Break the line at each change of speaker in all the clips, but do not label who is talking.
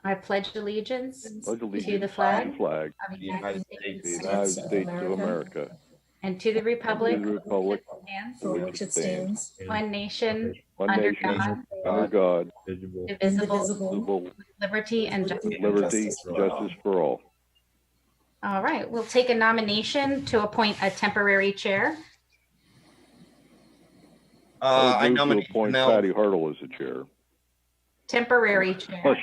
I pledge allegiance
Pledge
to
allegiance
the flag
to the flag
of
the United States
of the United States of America,
and to the
and
republic
to the republic
stands
for which it stands,
one nation,
one
under
nation,
God,
under God,
indivisible,
visible,
with liberty and justice.
with liberty, justice for all.
All right, we'll take a nomination to appoint a temporary chair.
I
I
would move to
nominate
appoint
Mel.
Patty Hartle as the chair.
Temporary chair.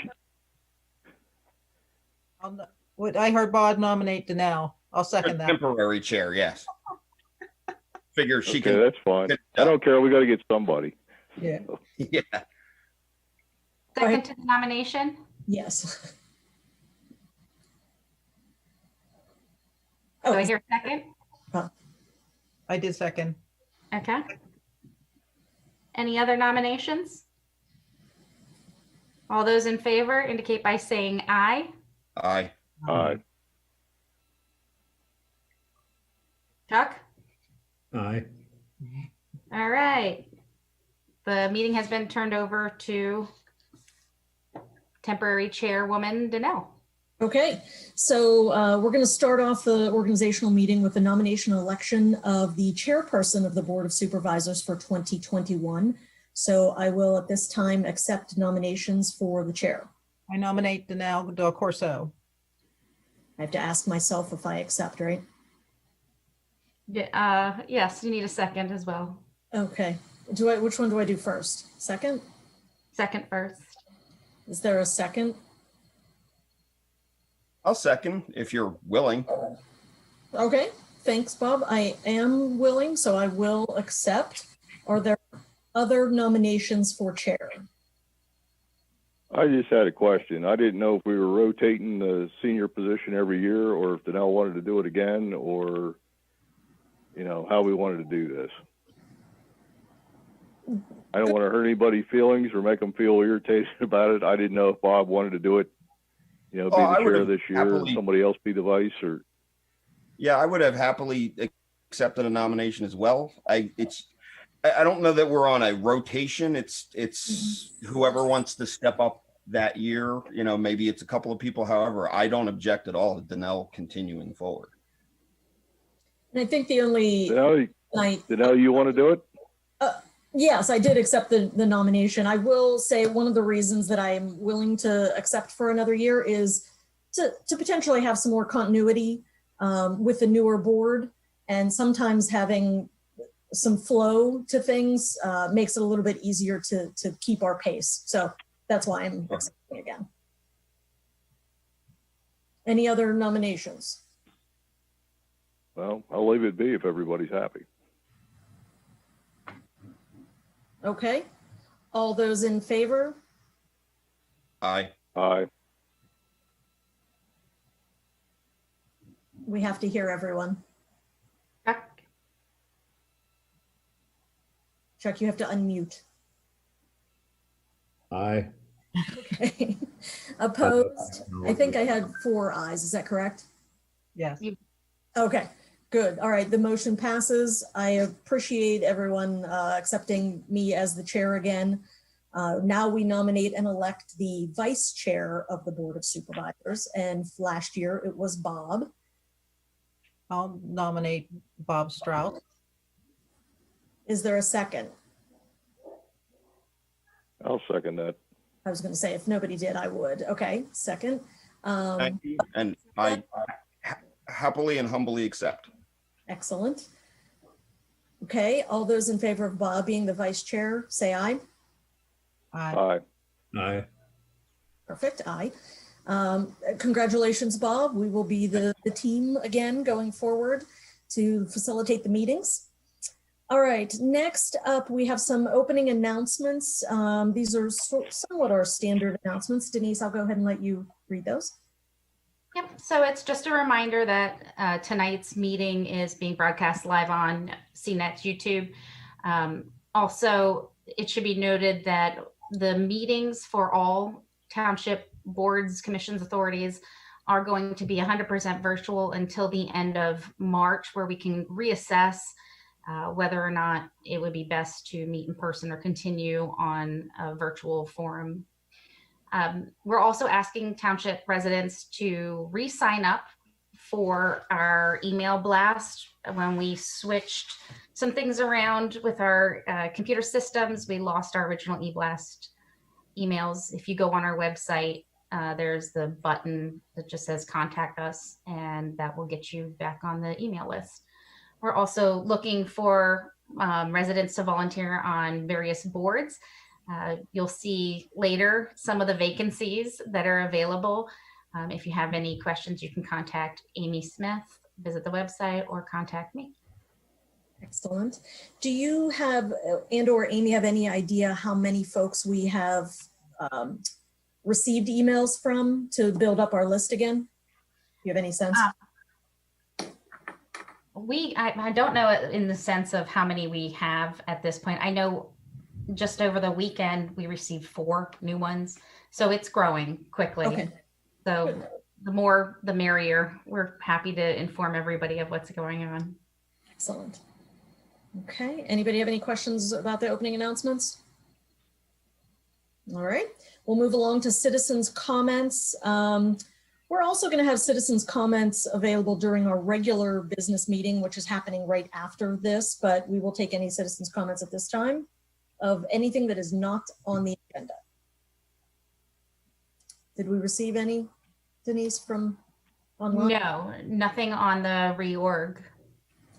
What I heard Bob nominate Danelle. I'll second that.
Temporary chair, yes. Figure she
Okay,
can.
that's fine. I don't care. We got to get somebody.
Yeah.
Yeah.
Second to the nomination.
Yes.
Do I hear a second?
I did second.
Okay. Any other nominations? All those in favor indicate by saying aye.
Aye.
Aye.
Chuck?
Aye.
All right. The meeting has been turned over to temporary chairwoman Danelle.
Okay, so we're going to start off the organizational meeting with the nomination and election of the chairperson of the Board of Supervisors for 2021. So I will at this time accept nominations for the chair.
I nominate Danelle Del Corso.
I have to ask myself if I accept, right?
Yeah, yes, you need a second as well.
Okay, which one do I do first? Second?
Second first.
Is there a second?
I'll second if you're willing.
Okay, thanks, Bob. I am willing, so I will accept. Are there other nominations for chair?
I just had a question. I didn't know if we were rotating the senior position every year or if Danelle wanted to do it again or, you know, how we wanted to do this. I don't want to hurt anybody's feelings or make them feel irritated about it. I didn't know if Bob wanted to do it, you know, be the chair this year or somebody else be the vice or.
Yeah, I would have happily accepted a nomination as well. I don't know that we're on a rotation. It's whoever wants to step up that year. You know, maybe it's a couple of people. However, I don't object at all to Danelle continuing forward.
And I think the only
Danelle, you want to do it?
Yes, I did accept the nomination. I will say one of the reasons that I'm willing to accept for another year is to potentially have some more continuity with the newer board, and sometimes having some flow to things makes it a little bit easier to keep our pace. So that's why I'm accepting again. Any other nominations?
Well, I'll leave it be if everybody's happy.
Okay, all those in favor?
Aye.
Aye.
We have to hear everyone.
Chuck?
Chuck, you have to unmute.
Aye.
Okay. Opposed? I think I had 4 ayes. Is that correct?
Yes.
Okay, good. All right, the motion passes. I appreciate everyone accepting me as the chair again. Now we nominate and elect the vice chair of the Board of Supervisors. And last year it was Bob.
I'll nominate Bob Strauss.
Is there a second?
I'll second that.
I was going to say, if nobody did, I would. Okay, second.
Thank you. And I happily and humbly accept.
Excellent. Okay, all those in favor of Bob being the vice chair, say aye.
Aye.
Aye.
Aye.
Perfect, aye. Congratulations, Bob. We will be the team again going forward to facilitate the meetings. All right, next up, we have some opening announcements. These are somewhat our standard announcements. Denise, I'll go ahead and let you read those.
Yep, so it's just a reminder that tonight's meeting is being broadcast live on CNET's YouTube. Also, it should be noted that the meetings for all township boards, commissions, authorities are going to be 100% virtual until the end of March, where we can reassess whether or not it would be best to meet in person or continue on a virtual forum. We're also asking township residents to re-sign up for our email blast. When we switched some things around with our computer systems, we lost our original e-blast emails. If you go on our website, there's the button that just says contact us, and that will get you back on the email list. We're also looking for residents to volunteer on various boards. You'll see later some of the vacancies that are available. If you have any questions, you can contact Amy Smith, visit the website, or contact me.
Excellent. Do you have, and/or Amy, have any idea how many folks we have received emails from to build up our list again? Do you have any sense?
I don't know in the sense of how many we have at this point. I know just over the weekend, we received 4 new ones. So it's growing quickly.
Okay.
So the more, the merrier. We're happy to inform everybody of what's going on.
Excellent. Okay. Anybody have any questions about the opening announcements? All right. We'll move along to citizens' comments. We're also going to have citizens' comments available during our regular business meeting, which is happening right after this, but we will take any citizens' comments at this time of anything that is not on the agenda. Did we receive any, Denise, from online?
No, nothing on the reorg.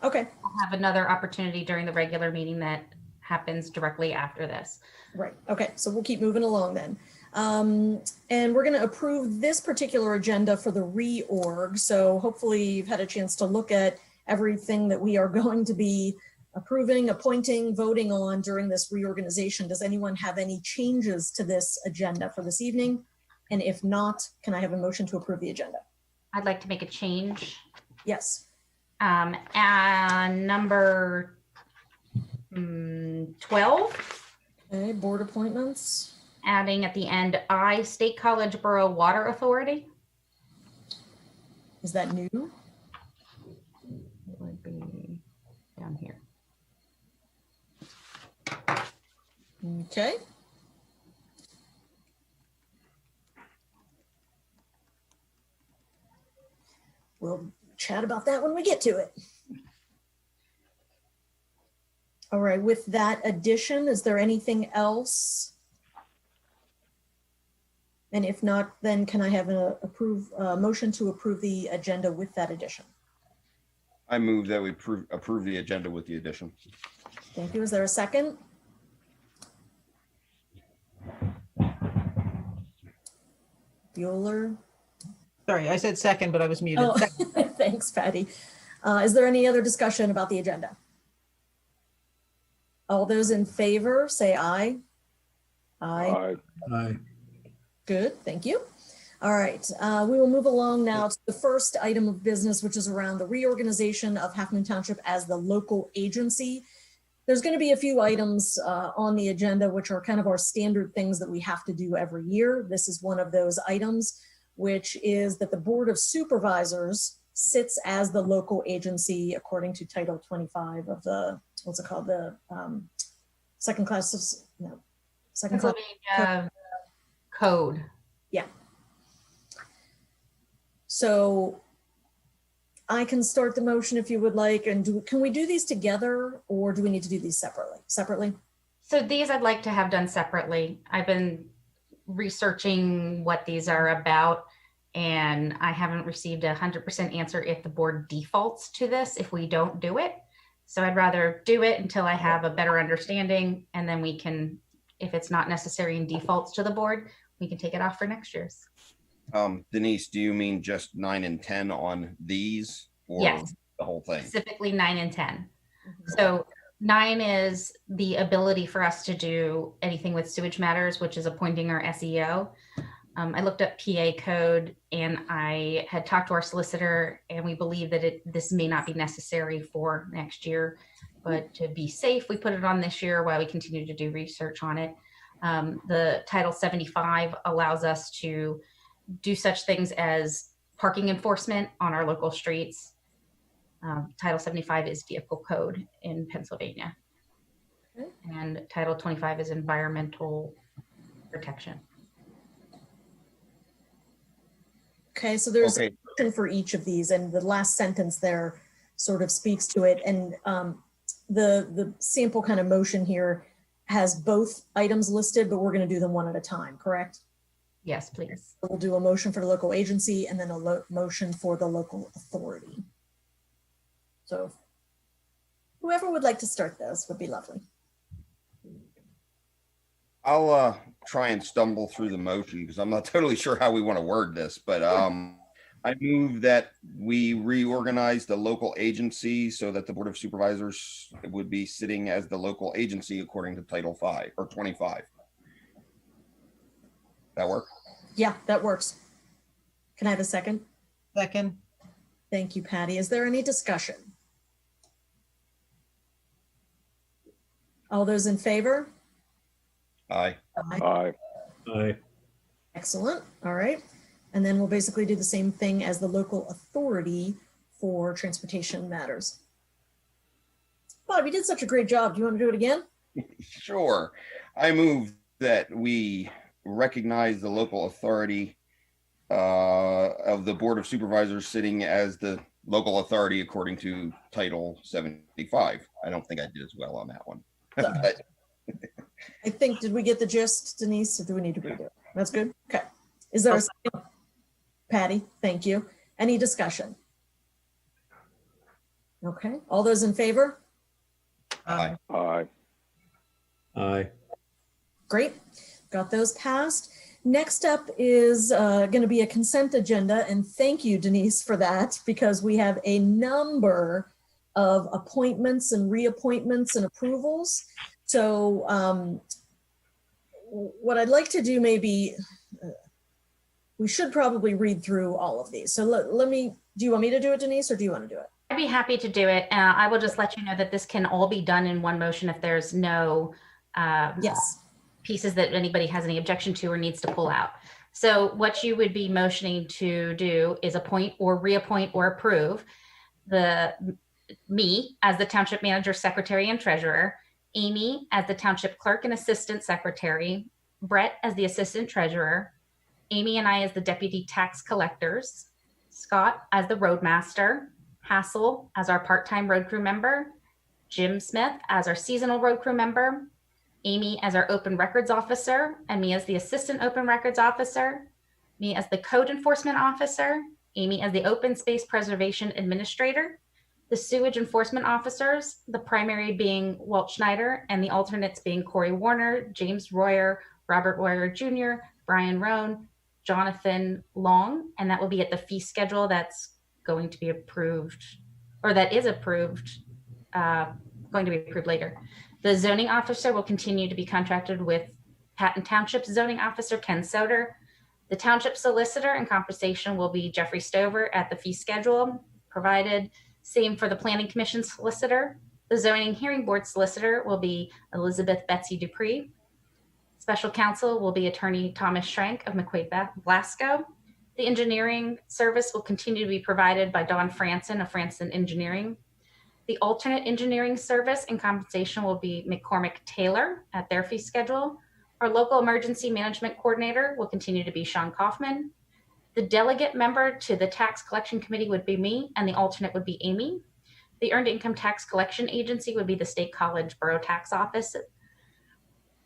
Okay.
We'll have another opportunity during the regular meeting that happens directly after this.
Right. Okay. So we'll keep moving along then. And we're going to approve this particular agenda for the reorg. So hopefully you've had a chance to look at everything that we are going to be approving, appointing, voting on during this reorganization. Does anyone have any changes to this agenda for this evening? And if not, can I have a motion to approve the agenda?
I'd like to make a change.
Yes.
And number 12.
Okay. Board appointments.
Adding at the end, State College Borough Water Authority.
Is that new?
It would be down here.
Okay. We'll chat about that when we get to it. All right, with that addition, is there anything else? And if not, then can I have a motion to approve the agenda with that addition?
I move that we approve the agenda with the addition.
Thank you. Is there a second? Bueller?
Sorry, I said second, but I was muted.
Oh, thanks, Patty. Is there any other discussion about the agenda? All those in favor, say aye. Aye.
Aye.
Good, thank you. All right, we will move along now to the first item of business, which is around the reorganization of Halfmoon Township as the local agency. There's going to be a few items on the agenda, which are kind of our standard things that we have to do every year. This is one of those items, which is that the Board of Supervisors sits as the local agency according to Title 25 of the, what's it called? The second class
Code.
Yeah. So I can start the motion if you would like. And can we do these together or do we need to do these separately?
So these I'd like to have done separately. I've been researching what these are about, and I haven't received 100% answer if the board defaults to this if we don't do it. So I'd rather do it until I have a better understanding, and then we can, if it's not necessary and defaults to the board, we can take it off for next year's.
Denise, do you mean just 9 and 10 on these, or
Yes.
the whole thing?
Specifically 9 and 10. So 9 is the ability for us to do anything with sewage matters, which is appointing our SEO. I looked up PA code and I had talked to our solicitor, and we believe that this may not be necessary for next year, but to be safe, we put it on this year while we continue to do research on it. The Title 75 allows us to do such things as parking enforcement on our local streets. Title 75 is vehicle code in Pennsylvania.
Okay.
And Title 25 is environmental protection.
Okay, so there's
Okay.
a motion for each of these, and the last sentence there sort of speaks to it. And the sample kind of motion here has both items listed, but we're going to do them one at a time, correct?
Yes, please.
We'll do a motion for the local agency and then a motion for the local authority. So whoever would like to start those would be lovely.
I'll try and stumble through the motion because I'm not totally sure how we want to word this, but I move that we reorganize the local agency so that the Board of Supervisors would be sitting as the local agency according to Title 5 or 25. That work?
Yeah, that works. Can I have a second?
Second.
Thank you, Patty. Is there any discussion? All those in favor?
Aye.
Aye.
Aye.
Excellent. All right. And then we'll basically do the same thing as the local authority for transportation matters. Bob, you did such a great job. Do you want to do it again?
Sure. I move that we recognize the local authority of the Board of Supervisors sitting as the local authority according to Title 75. I don't think I did as well on that one. But
I think, did we get the gist, Denise, or do we need to redo it? That's good. Okay. Is there a second? Patty, thank you. Any discussion? Okay. All those in favor?
Aye.
Aye.
Aye.
Great. Got those passed. Next up is going to be a consent agenda. And thank you, Denise, for that, because we have a number of appointments and reappointments and approvals. So what I'd like to do maybe, we should probably read through all of these. So let me, do you want me to do it, Denise, or do you want to do it?
I'd be happy to do it. I will just let you know that this can all be done in one motion if there's no
Yes.
pieces that anybody has any objection to or needs to pull out. So what you would be motioning to do is appoint or reappoint or approve me as the township manager, secretary, and treasurer, Amy as the township clerk and assistant secretary, Brett as the assistant treasurer, Amy and I as the deputy tax collectors, Scott as the roadmaster, Hassel as our part-time road crew member, Jim Smith as our seasonal road crew member, Amy as our open records officer, and me as the assistant open records officer, me as the code enforcement officer, Amy as the open space preservation administrator, the sewage enforcement officers, the primary being Walt Schneider, and the alternates being Corey Warner, James Royer, Robert Royer Jr., Brian Roan, Jonathan Long, and that will be at the fee schedule that's going to be approved, or that is approved, going to be approved later. The zoning officer will continue to be contracted with Patton Township zoning officer Ken Soder. The township solicitor and compensation will be Jeffrey Stover at the fee schedule provided. Same for the planning commission solicitor. The zoning hearing board solicitor will be Elizabeth Betsy Dupree. Special counsel will be attorney Thomas Schrank of McQuaid Blasco. The engineering service will continue to be provided by Dawn Franson of Franson Engineering. The alternate engineering service and compensation will be McCormick Taylor at their fee schedule. Our local emergency management coordinator will continue to be Sean Kaufman. The delegate member to the tax collection committee would be me, and the alternate would be Amy. The earned income tax collection agency would be the State College Borough Tax Office.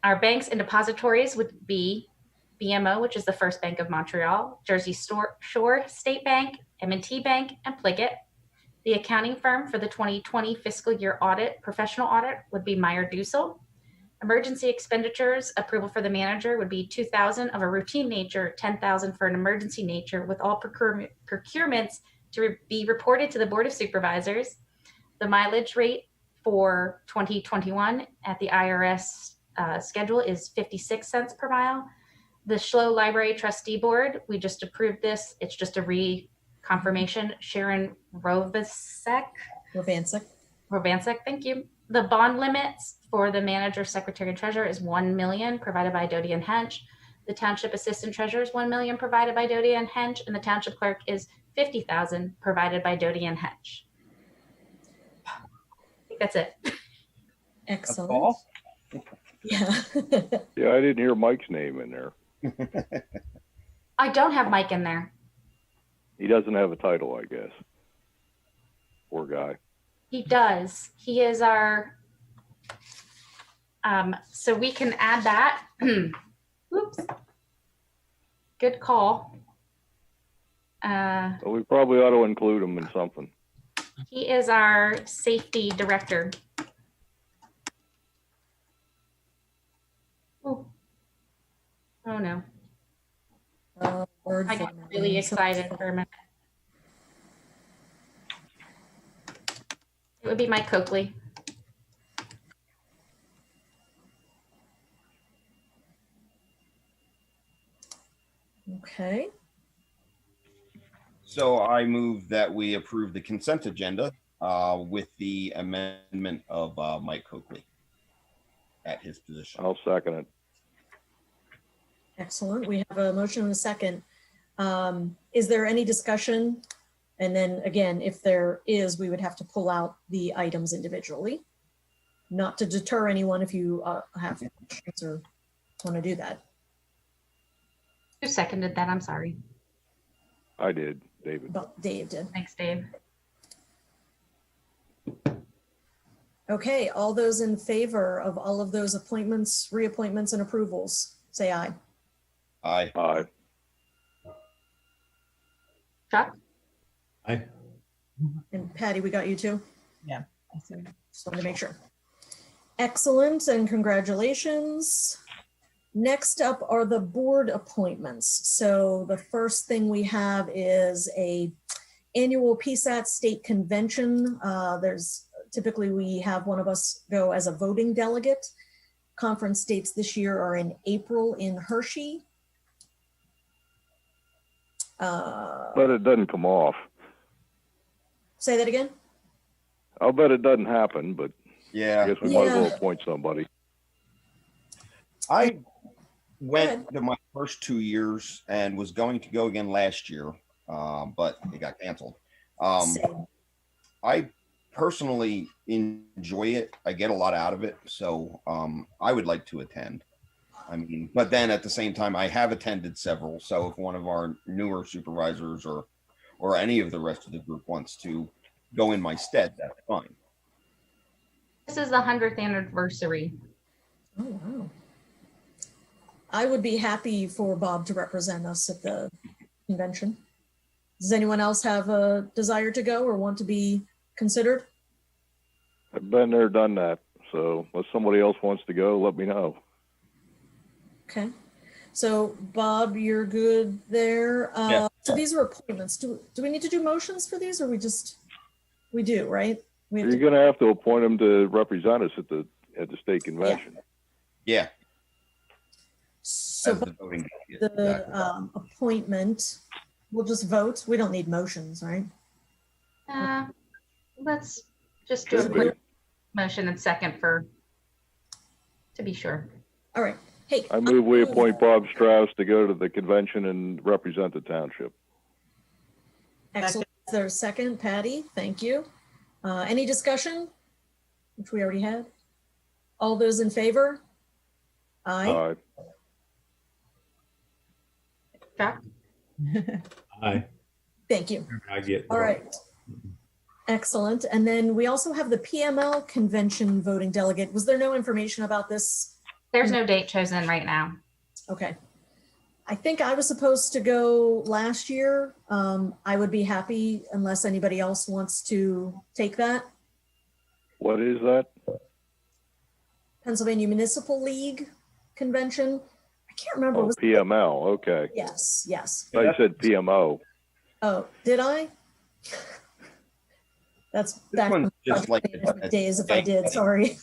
Our banks and depositories would be BMO, which is the First Bank of Montreal, Jersey Shore State Bank, M&T Bank, and Pliget. The accounting firm for the 2020 fiscal year audit, professional audit, would be Meyer Dussel. Emergency expenditures approval for the manager would be $2,000 of a routine nature, $10,000 for an emergency nature, with all procurements to be reported to the Board of Supervisors. The mileage rate for 2021 at the IRS schedule is 56 cents per mile. The Schlow Library Trustee Board, we just approved this. It's just a reconfirmation. Sharon Rovansek, thank you. The bond limits for the manager, secretary, and treasurer is 1 million provided by Doty and Hench. The township assistant treasurer is 1 million provided by Doty and Hench, and the township clerk is 50,000 provided by Doty and Hench. I think that's it.
Excellent.
All?
Yeah.
Yeah, I didn't hear Mike's name in there.
I don't have Mike in there.
He doesn't have a title, I guess. Poor guy.
He does. He is our, so we can add that. Oops. Good call.
But we probably ought to include him in something.
He is our safety director. Oh, oh no.
Word
I got
formatting.
really excited for a minute. It would be Mike Coakley.
Okay,
So I move that we approve the consent agenda with the amendment of Mike Coakley at his position.
I'll second it.
excellent. We have a motion and a second. Is there any discussion? And then again, if there is, we would have to pull out the items individually. Not to deter anyone if you have questions or want to do that.
Who seconded that? I'm sorry.
I did, David.
But Dave did.
Thanks, Dave.
Okay, all those in favor of all of those appointments, reappointments, and approvals, say aye.
Aye.
Aye.
Chuck?
Aye.
And Patty, we got you too?
Yeah.
Just wanted to make sure. Excellent, and congratulations. Next up are the board appointments. So the first thing we have is a annual PSAT state convention. There's typically we have one of us go as a voting delegate. Conference dates this year are in April in Hershey.
But it doesn't come off.
Say that again?
I'll bet it doesn't happen, but I
Yeah.
guess we might as well
Yeah.
appoint somebody.
I went
ahead.
to my first 2 years and was going to go again last year, but it got canceled.
Same.
I personally enjoy it. I get a lot out of it. So I would like to attend. I mean, but then at the same time, I have attended several. So if one of our newer supervisors or any of the rest of the group wants to go in my stead, that's fine.
This is the 100th anniversary.
Oh, wow. I would be happy for Bob to represent us at the convention. Does anyone else have a desire to go or want to be considered?
I've been there, done that. So unless somebody else wants to go, let me know.
Okay. So Bob, you're good there.
Yeah.
So these are appointments. Do we need to do motions for these or we do, right? We have
You're
to,
going to have to appoint them to represent us at the state convention.
Yeah.
so
As the voting delegate,
the
exactly.
appointment, we'll just vote. We don't need motions, right?
Let's just do a
Should
quick
be.
motion and second to be sure.
All right. Hey.
I move we appoint Bob Strauss to go to the convention and represent the township.
Excellent. Is there a second? Patty, thank you. Any discussion? Which we already had. All those in favor? Aye.
Chuck?
Aye.
Thank you.
I get.
All right. Excellent. And then we also have the PML convention voting delegate. Was there no information about this?
There's no date chosen right now.
Okay. I think I was supposed to go last year. I would be happy unless anybody else wants to take that.
What is that?
Pennsylvania Municipal League Convention. I can't remember.
Oh,
Was it-
PML. Okay.
Yes, yes.
I thought you said PMO.
Oh, did I? That's
This
back
one's
in
just like
the
a
days if I did,
day.
sorry.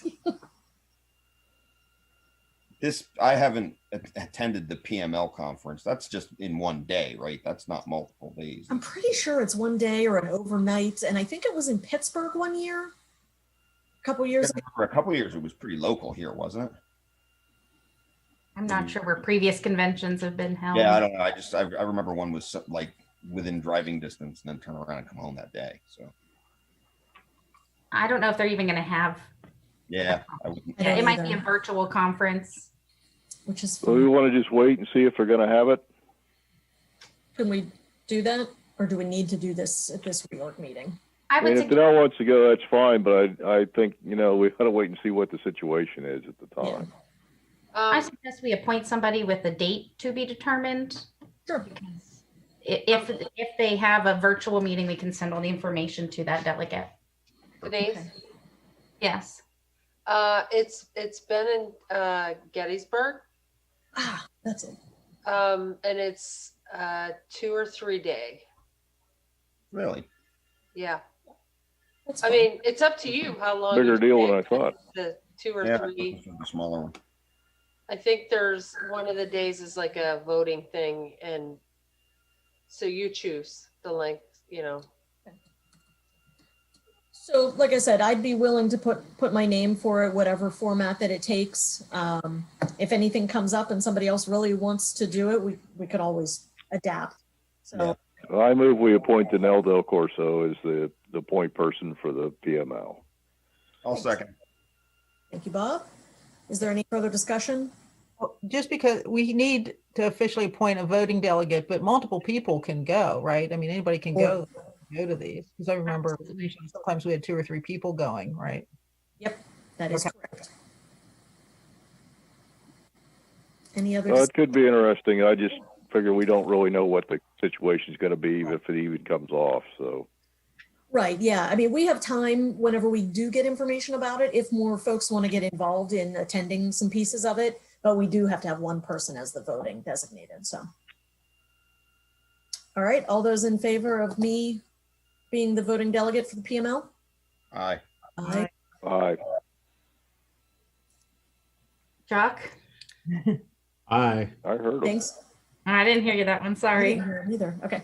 I haven't attended the PML conference. That's just in one day, right? That's not multiple days.
I'm pretty sure it's one day or an overnight, and I think it was in Pittsburgh one year. A couple years ago.
For a couple of years, it was pretty local here, wasn't it?
I'm not sure where previous conventions have been held.
Yeah, I don't know. I remember one was like within driving distance and then turn around and come home that day. So
I don't know if they're even going to have.
yeah, I wouldn't.
I don't
It might be
either.
a virtual conference.
Which is
So we
fun.
want to just wait and see if they're going to have it?
Can we do that? Or do we need to do this at this reorg meeting?
I
I mean,
would
if
suggest,
Danelle wants to go, that's fine, but I think, we gotta wait and see what the situation is at the time.
I suggest we appoint somebody with a date to be determined.
Sure.
Because if they have a virtual meeting, we can send all the information to that delegate.
Denise,
Okay.
Yes.
it's been in Gettysburg,
Ah, that's it.
and it's 2 or 3 day.
Really?
Yeah,
That's
I
fine.
mean, it's up to you how long.
Bigger
you
deal than I
take.
thought.
The 2 or
Yeah,
3.
the smaller one.
I think there's one of the days is like a voting thing, and so you choose the length.
So, like I said, I'd be willing to put my name for it, whatever format that it takes. If anything comes up and somebody else really wants to do it, we could always adapt. So,
Yeah.
I move we appoint Danelle Del Corso as the point person for the PML.
I'll second.
thank you, Bob. Is there any further discussion?
Well, just because we need to officially appoint a voting delegate, but multiple people can go, right? I mean, anybody can go to these. Because I remember
Absolutely.
sometimes we had 2 or 3 people going, right?
Yep, that is
Okay.
correct. Any other?
It could be interesting. I just figure we don't really know what the situation's gonna be if it even comes off, so.
Right, yeah. I mean, we have time whenever we do get information about it, if more folks want to get involved in attending some pieces of it, but we do have to have one person as the voting designated, so. All right, all those in favor of me being the voting delegate for the PML?
Aye.
Aye.
Aye.
Chuck?
Aye.
I heard him.
Thanks.
I didn't hear you that one.
I
Sorry.
didn't hear it either. Okay.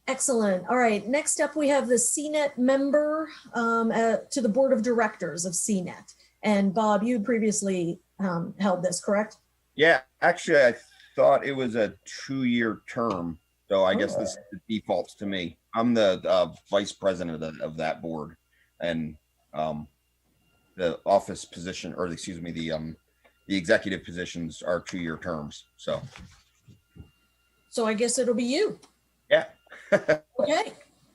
Excellent. All right. Next up, we have the CNET member to the board of directors of CNET. And Bob, you previously held this, correct?
Yeah, actually, I thought it was a 2-year term, so I guess this defaults to me. I'm the vice president of that board, and the office position, or excuse me, the executive positions are 2-year terms. So
So I guess it'll be you.
yeah.
Okay.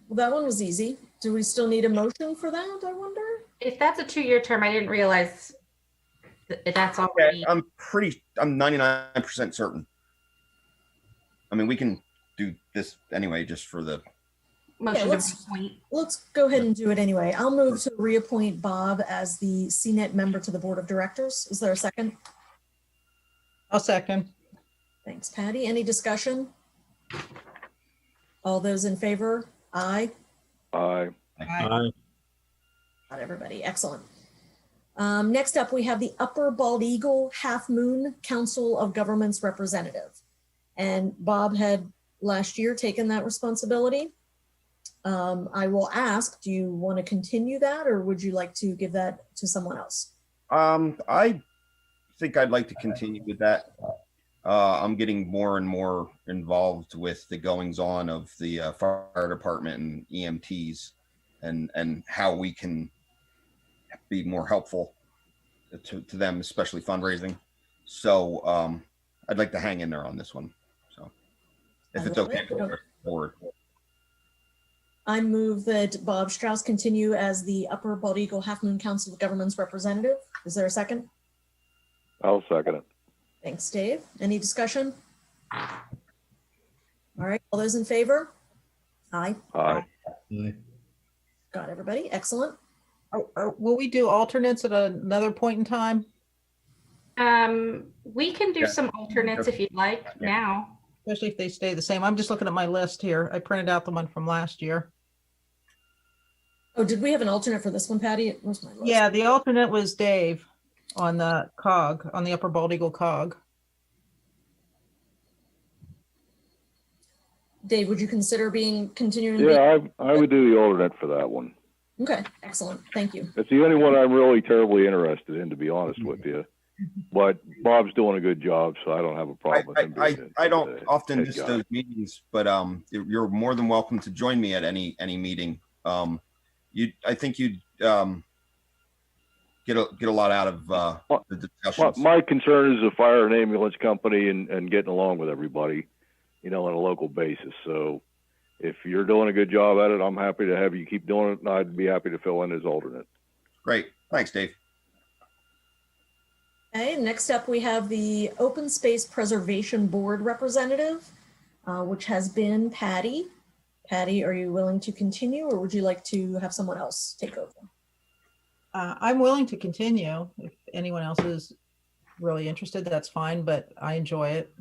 Well, that one was easy. Do we still need a motion for that, I wonder?
If that's a 2-year term, I didn't realize that's
Yeah,
already.
I'm 99% certain. I mean, we can do this anyway, just for the,
Motion to
let's-
reappoint.
Let's go ahead and do it anyway. I'll move to reappoint Bob as the CNET member to the board of directors. Is there a second?
I'll second.
Thanks, Patty. Any discussion? All those in favor? Aye.
Aye.
Aye.
Got everybody. Excellent. Next up, we have the Upper Bald Eagle Half Moon Council of Governments representative. And Bob had last year taken that responsibility. I will ask, do you want to continue that, or would you like to give that to someone else?
I think I'd like to continue with that. I'm getting more and more involved with the goings on of the fire department and EMTs, and how we can be more helpful to them, especially fundraising. So I'd like to hang in there on this one. So if it's okay for the board.
I move that Bob Strauss continue as the Upper Bald Eagle Half Moon Council of Governments representative. Is there a second?
I'll second it.
Thanks, Dave. Any discussion? All right, all those in favor? Aye.
Aye.
Aye.
Got everybody. Excellent.
Will we do alternates at another point in time?
We can do
Yeah.
some alternates if you'd like
Yeah.
now.
Especially if they stay the same. I'm just looking at my list here. I printed out the one from last year.
Oh, did we have an alternate for this one, Patty? It was my list.
Yeah, the alternate was Dave on the cog, on the Upper Bald Eagle cog.
Dave, would you consider continuing? to be-
Yeah, I would do the alternate for that one.
Okay, excellent. Thank you.
It's the only one I'm really terribly interested in, to be honest with you. But Bob's doing a good job, so I don't have a problem with him.
I don't often
head
miss
guy.
those meetings, but you're more than welcome to join me at any meeting. I think you'd get a lot out of the discussions.
My concern is the fire and ambulance company and getting along with everybody, on a local basis. So if you're doing a good job at it, I'm happy to have you keep doing it, and I'd be happy to fill in as alternate.
Great. Thanks, Dave.
Okay, next up, we have the Open Space Preservation Board representative, which has been Patty. Patty, are you willing to continue, or would you like to have someone else take over?
I'm willing to continue. If anyone else is really interested, that's fine, but I enjoy it.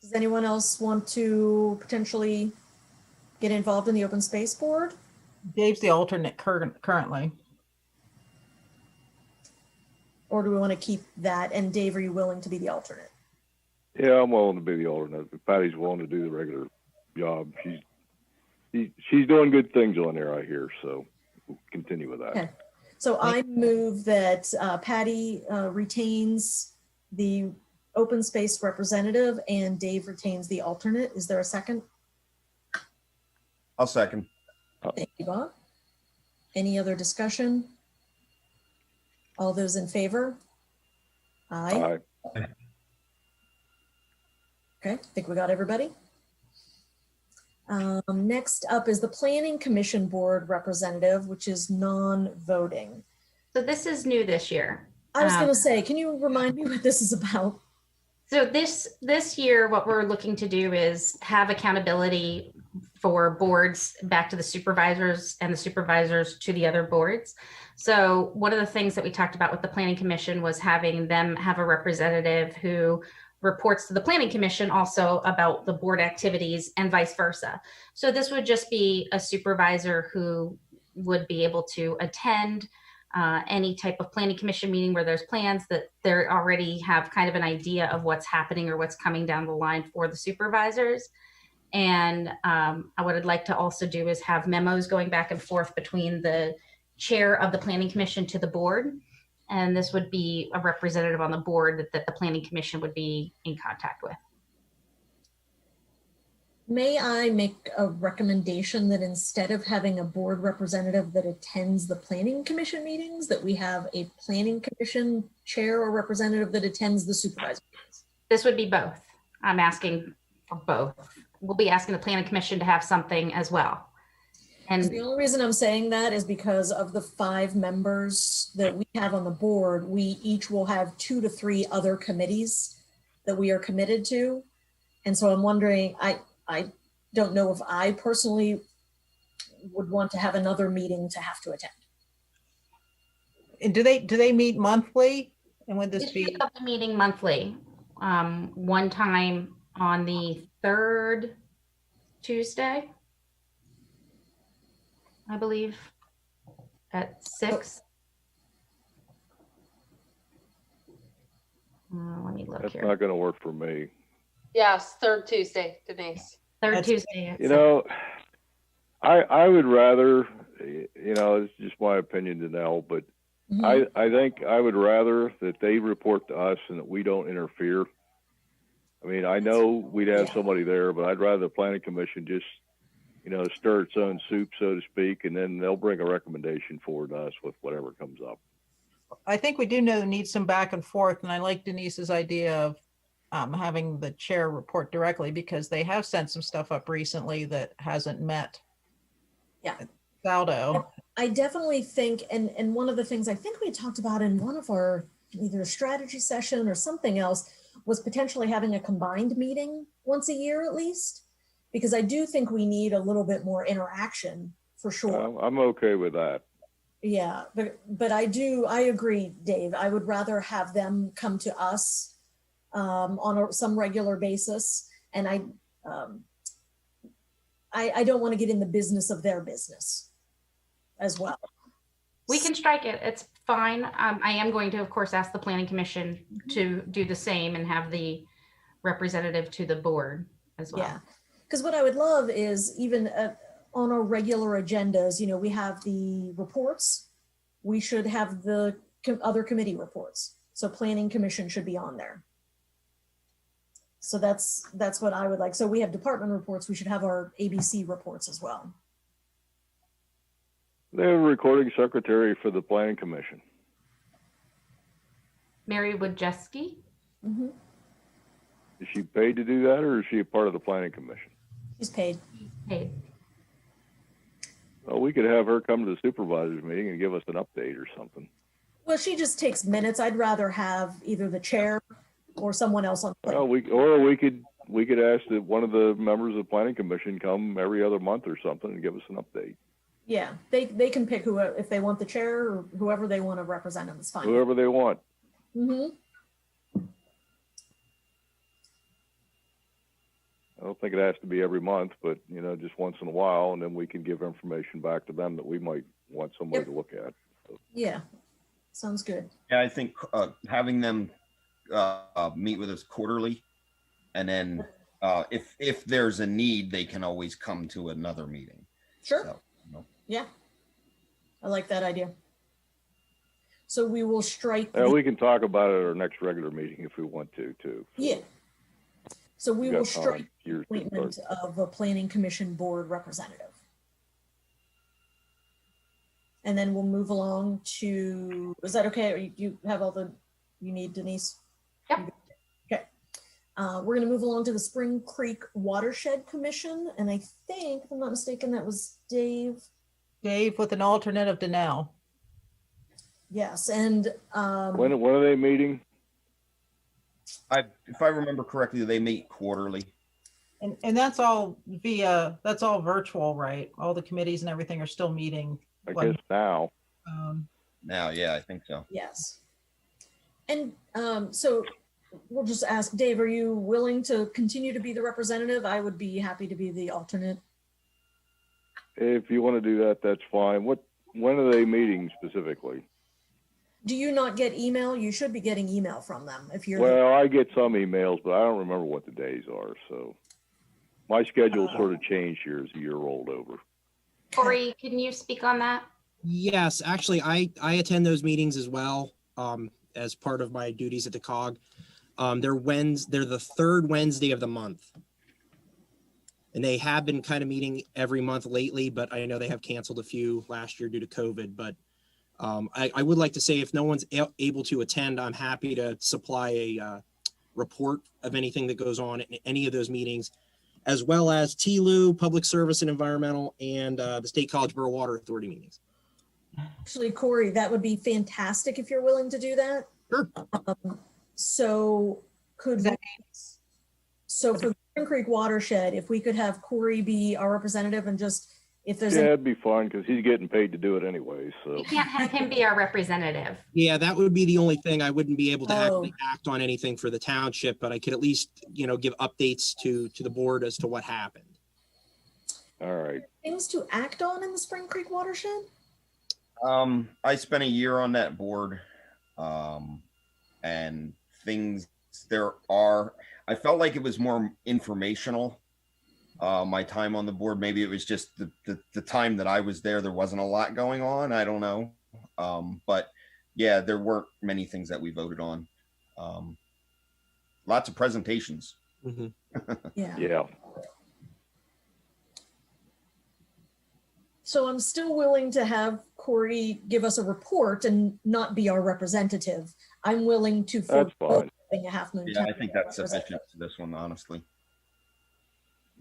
Does anyone else want to potentially get involved in the Open Space Board?
Dave's the alternate currently.
Or do we want to keep that? And Dave, are you willing to be the alternate?
Yeah, I'm willing to be the alternate. If Patty's willing to do the regular job. She's doing good things on there, I hear, so we'll continue with that.
Okay. So I move that Patty retains the open space representative and Dave retains the alternate. Is there a second?
I'll second.
Thank you, Bob. Any other discussion? All those in favor? Aye.
Aye.
Okay, I think we got everybody. Next up is the Planning Commission Board representative, which is non-voting.
So this is new this year.
I was going to say, can you remind me what this is about?
So this year, what we're looking to do is have accountability for boards back to the supervisors and the supervisors to the other boards. So one of the things that we talked about with the Planning Commission was having them have a representative who reports to the Planning Commission also about the board activities and vice versa. So this would just be a supervisor who would be able to attend any type of Planning Commission meeting where there's plans that they already have kind of an idea of what's happening or what's coming down the line for the supervisors. And what I'd like to also do is have memos going back and forth between the chair of the Planning Commission to the board. And this would be a representative on the board that the Planning Commission would be in contact with.
May I make a recommendation that instead of having a board representative that attends the Planning Commission meetings, that we have a Planning Commission chair or representative that attends the supervisor meetings?
This would be both. I'm asking for both. We'll be asking the Planning Commission to have something as well. And
The only reason I'm saying that is because of the 5 members that we have on the board, we each will have 2 to 3 other committees that we are committed to. And so I'm wondering, I don't know if I personally would want to have another meeting to have to attend.
And do they meet monthly? And would this
we
be?
have a meeting monthly, one time on the 3rd Tuesday, I believe, at 6. Let me look
That's
here.
not going to work for me.
Yes, third Tuesday, Denise.
3rd
That's-
Tuesday. At
You
6.
know, I would rather, you know, it's just my opinion, Danelle, but
Mhm.
I think I would rather that they report to us and that we don't interfere. I mean, I know we'd have
Yeah.
somebody there, but I'd rather the Planning Commission just, you know, stir its own soup, so to speak, and then they'll bring a recommendation forward to us with whatever comes up.
I think we do need some back and forth, and I like Denise's idea of having the chair report directly, because they have sent some stuff up recently that hasn't met.
Yeah.
Saldo.
I definitely think, and one of the things I think we talked about in one of our either strategy session or something else was potentially having a combined meeting once a year at least, because I do think we need a little bit more interaction for sure.
I'm okay with that.
Yeah, but I agree, Dave. I would rather have them come to us on some regular basis, and I don't want to get in the business of their business as well.
We can strike it. It's fine. I am going to, of course, ask the Planning Commission to do the same and have the representative to the board as well.
Yeah, because what I would love is even on our regular agendas, you know, we have the reports. We should have the other committee reports. So Planning Commission should be on there. So that's what I would like. So we have department reports. We should have our ABC reports as well.
They have a recording secretary for the Planning Commission.
Mary Wojcicki.
Mm-hmm.
Is she paid to do that, or is she a part of the Planning Commission?
She's paid.
Paid.
Well, we could have her come to the supervisors meeting and give us an update or something.
Well, she just takes minutes. I'd rather have either the chair or someone else on.
Well, we could ask that one of the members of the planning commission come every other month or something and give us an update.
Yeah, they can pick who, if they want the chair or whoever they want to represent them, it's fine.
Whoever they want.
Mm-hmm.
I don't think it has to be every month, but just once in a while, and then we can give information back to them that we might want somebody to look at.
Yeah, sounds good.
Yeah, I think having them meet with us quarterly, and then if there's a need, they can always come to another meeting.
Sure.
So,
Yeah, I like that idea. So we will strike.
Yeah, we can talk about it at our next regular meeting if we want to, too.
Yeah. So we will strike
the
appointment of a planning commission board representative. And then we'll move along to, is that okay? Or you have all the, you need, Denise?
Yep.
Okay. We're gonna move along to the Spring Creek Watershed Commission. And I think, if I'm not mistaken, that was Dave.
Dave with an alternate of Danelle.
Yes, and
When are they meeting?
if I remember correctly, they meet quarterly.
And that's all virtual, right? All the committees and everything are still meeting.
I guess now.
Now, yeah, I think so.
yes. And so we'll just ask Dave, are you willing to continue to be the representative? I would be happy to be the alternate.
If you want to do that, that's fine. When are they meeting specifically?
Do you not get email? You should be getting email from them if you're.
Well, I get some emails, but I don't remember what the days are. So my schedule sort of changed here as the year rolled over.
Corey, can you speak on that?
Yes, actually, I attend those meetings as well as part of my duties at the COG. They're the third Wednesday of the month. And they have been kind of meeting every month lately, but I know they have canceled a few last year due to COVID. But I would like to say if no one's able to attend, I'm happy to supply a report of anything that goes on in any of those meetings, as well as TLU, Public Service and Environmental, and the State College Borough Water Authority meetings.
Actually, Corey, that would be fantastic if you're willing to do that.
Sure.
So could we, so for the Spring Creek Watershed, if we could have Corey be our representative and just, if there's
Yeah,
any,
that'd be fine because he's getting paid to do it anyway. So
We can't have him be our representative.
Yeah, that would be the only thing. I wouldn't be able to
Oh.
actually act on anything for the township, but I could at least, give updates to the board as to what happened.
all right.
things to act on in the Spring Creek Watershed?
I spent a year on that board, and I felt like it was more informational. My time on the board, maybe it was just the time that I was there, there wasn't a lot going on. I don't know. But yeah, there weren't many things that we voted on. Lots of presentations.
Mhm.
Yeah.
Yeah.
So I'm still willing to have Corey give us a report and not be our representative. I'm willing to
That's
forego
fine.
having a Halfmoon
Yeah, I
Township
think that's
representative.
sufficient for this one, honestly.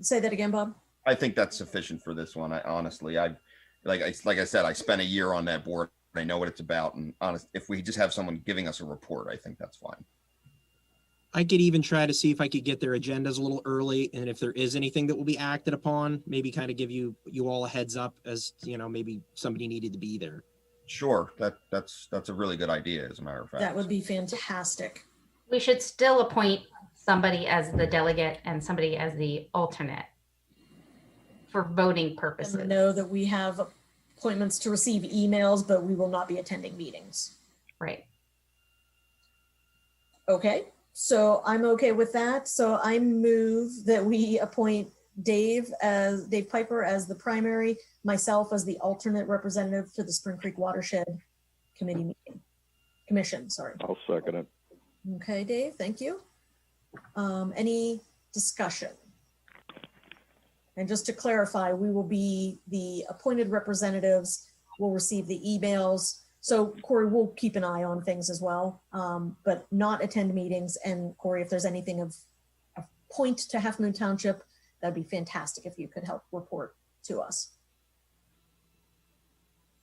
Say that again, Bob.
I think that's sufficient for this one. Like I said, I spent a year on that board. I know what it's about, and if we just have someone giving us a report, I think that's fine.
I could even try to see if I could get their agendas a little early, and if there is anything that will be acted upon, maybe kind of give you all a heads up as, maybe somebody needed to be there.
Sure, that's a really good idea, as a matter of fact.
That would be fantastic.
We should still appoint somebody as the delegate and somebody as the alternate for voting
And
purposes.
know that we have appointments to receive emails, but we will not be attending meetings.
Right.
Okay, so I'm okay with that. So I move that we appoint Dave Piper as the primary, myself as the alternate representative to the Spring Creek Watershed Commission, sorry.
I'll second it.
Okay, Dave, thank you. Any discussion? And just to clarify, we will be the appointed representatives, will receive the emails. So Corey, we'll keep an eye on things as well, but not attend meetings. And Corey, if there's anything of point to Halfmoon Township, that'd be fantastic if you could help report to us.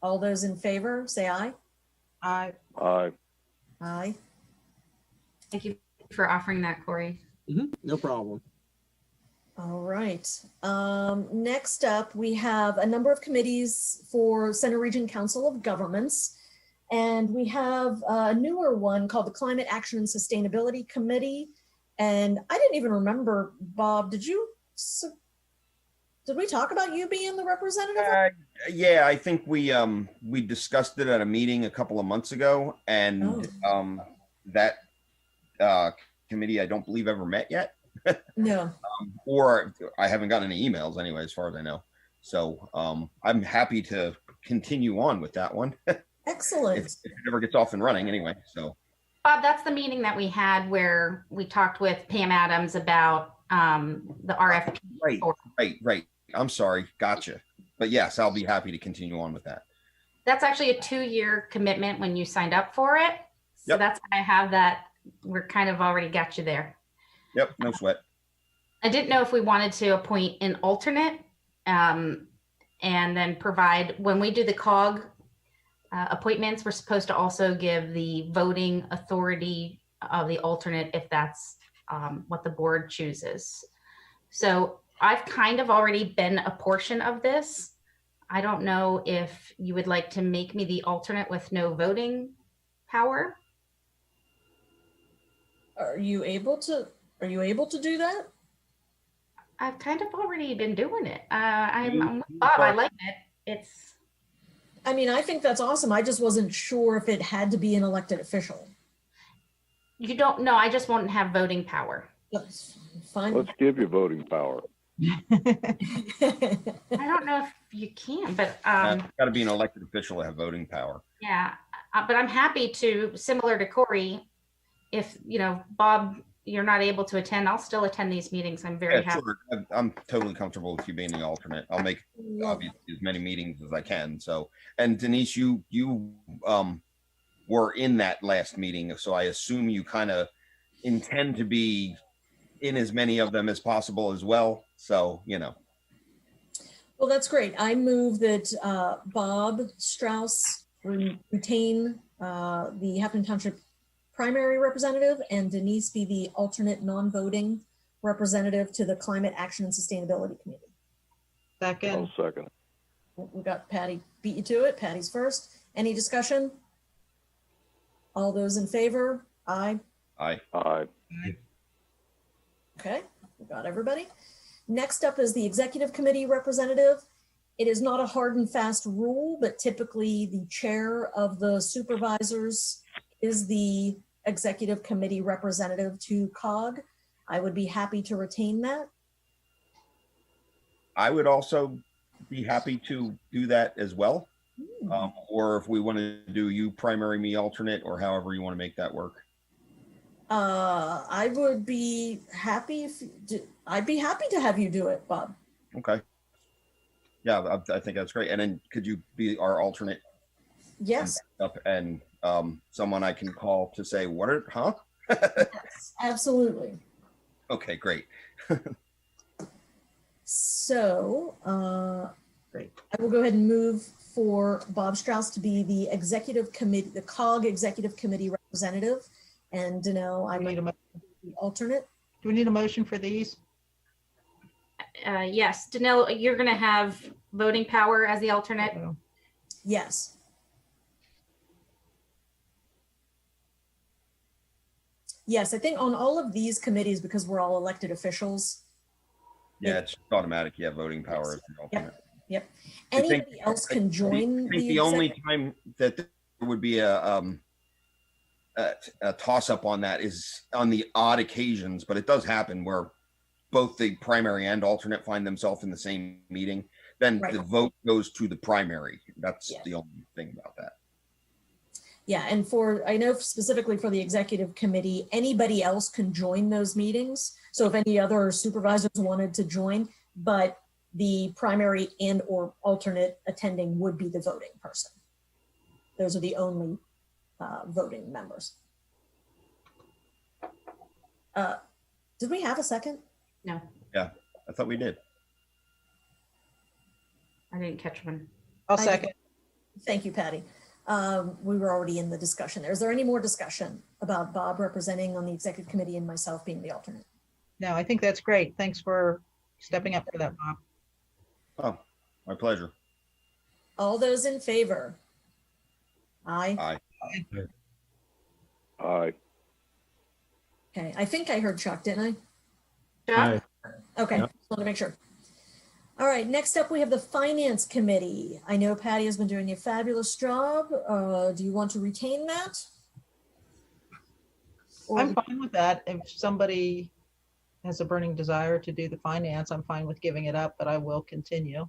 All those in favor, say aye.
I,
Aye.
Aye.
Thank you for offering that, Corey.
No problem.
All right. Next up, we have a number of committees for Center Region Council of Governments. And we have a newer one called the Climate Action and Sustainability Committee. And I didn't even remember, Bob, did we talk about you being the representative?
Yeah, I think we discussed it at a meeting a couple of months ago, and that committee I don't believe ever met yet.
No.
Or I haven't gotten any emails anyway, as far as I know. So I'm happy to continue on with that one.
Excellent.
if it ever gets off and running anyway. So
Bob, that's the meeting that we had where we talked with Pam Adams about the RFP.
Right. I'm sorry. Gotcha. But yes, I'll be happy to continue on with that.
That's actually a 2-year commitment when you signed up for it. So
Yep.
that's why I have that. We're kind of already got you there.
Yep, no sweat.
I didn't know if we wanted to appoint an alternate and then provide, when we do the COG appointments, we're supposed to also give the voting authority of the alternate if that's what the board chooses. So I've kind of already been a portion of this. I don't know if you would like to make me the alternate with no voting power.
Are you able to do that?
I've kind of already been doing it. I'm with Bob. I like it.
I mean, I think that's awesome. I just wasn't sure if it had to be an elected official.
You don't know. I just won't have voting power.
That's fine.
Let's give you voting power.
I don't know if you can, but
Got to be an elected official to have voting power.
yeah, but I'm happy to, similar to Corey, if, Bob, you're not able to attend, I'll still attend these meetings. I'm very happy.
Sure. I'm totally comfortable with you being the alternate. I'll make obviously as many meetings as I can. So, and Denise, you were in that last meeting, so I assume you kind of intend to be in as many of them as possible as well. So,
Well, that's great. I move that Bob Strauss retain the Halfmoon Township primary representative and Denise be the alternate non-voting representative to the Climate Action and Sustainability Committee.
second,
I'll second.
We got Patty beat you to it. Patty's first. Any discussion? All those in favor? Aye.
Aye.
Okay, we got everybody. Next up is the executive committee representative. It is not a hard and fast rule, but typically the chair of the supervisors is the executive committee representative to COG. I would be happy to retain that.
I would also be happy to do that as well. Or if we want to do you primary, me alternate, or however you want to make that work.
I would be happy I'd be happy to have you do it, Bob.
Okay. Yeah, I think that's great. And then could you be our alternate?
Yes.
And someone I can call to say, huh?
Yes, absolutely.
Okay, great.
So
great.
I will go ahead and move for Bob Strauss to be the executive committee, the COG executive committee representative. And Danelle, I'm the alternate.
Do we need a motion for these?
Yes, Danilo, you're going to have voting power as the alternate.
Yes. Yes, I think on all of these committees, because we're all elected officials.
Yeah, it's automatic. Yeah, voting power is the alternate.
Yep. Anybody else can join.
I think the only time that there would be a toss up on that is on the odd occasions, but it does happen where both the primary and alternate find themselves in the same meeting. Then
Right.
the vote goes to the primary. That's the only thing about that.
Yeah, and I know specifically for the executive committee, anybody else can join those meetings. So if any other supervisors wanted to join, but the primary and or alternate attending would be the voting person. Those are the only voting members. Did we have a second?
No.
Yeah. I thought we did.
I didn't catch one.
I'll
I-
second.
Thank you, Patty. We were already in the discussion there. Is there any more discussion about Bob representing on the executive committee and myself being the alternate?
No, I think that's great. Thanks for stepping up for that, Bob.
Oh, my pleasure.
All those in favor? Aye.
Aye.
Aye.
Okay, I think I heard Chuck, didn't I?
Aye.
Okay,
Yep.
just wanted to make sure. All right, next up, we have the Finance Committee. I know Patty has been doing a fabulous job. Do you want to retain that? Or-
I'm fine with that. If somebody has a burning desire to do the finance, I'm fine with giving it up, but I will continue.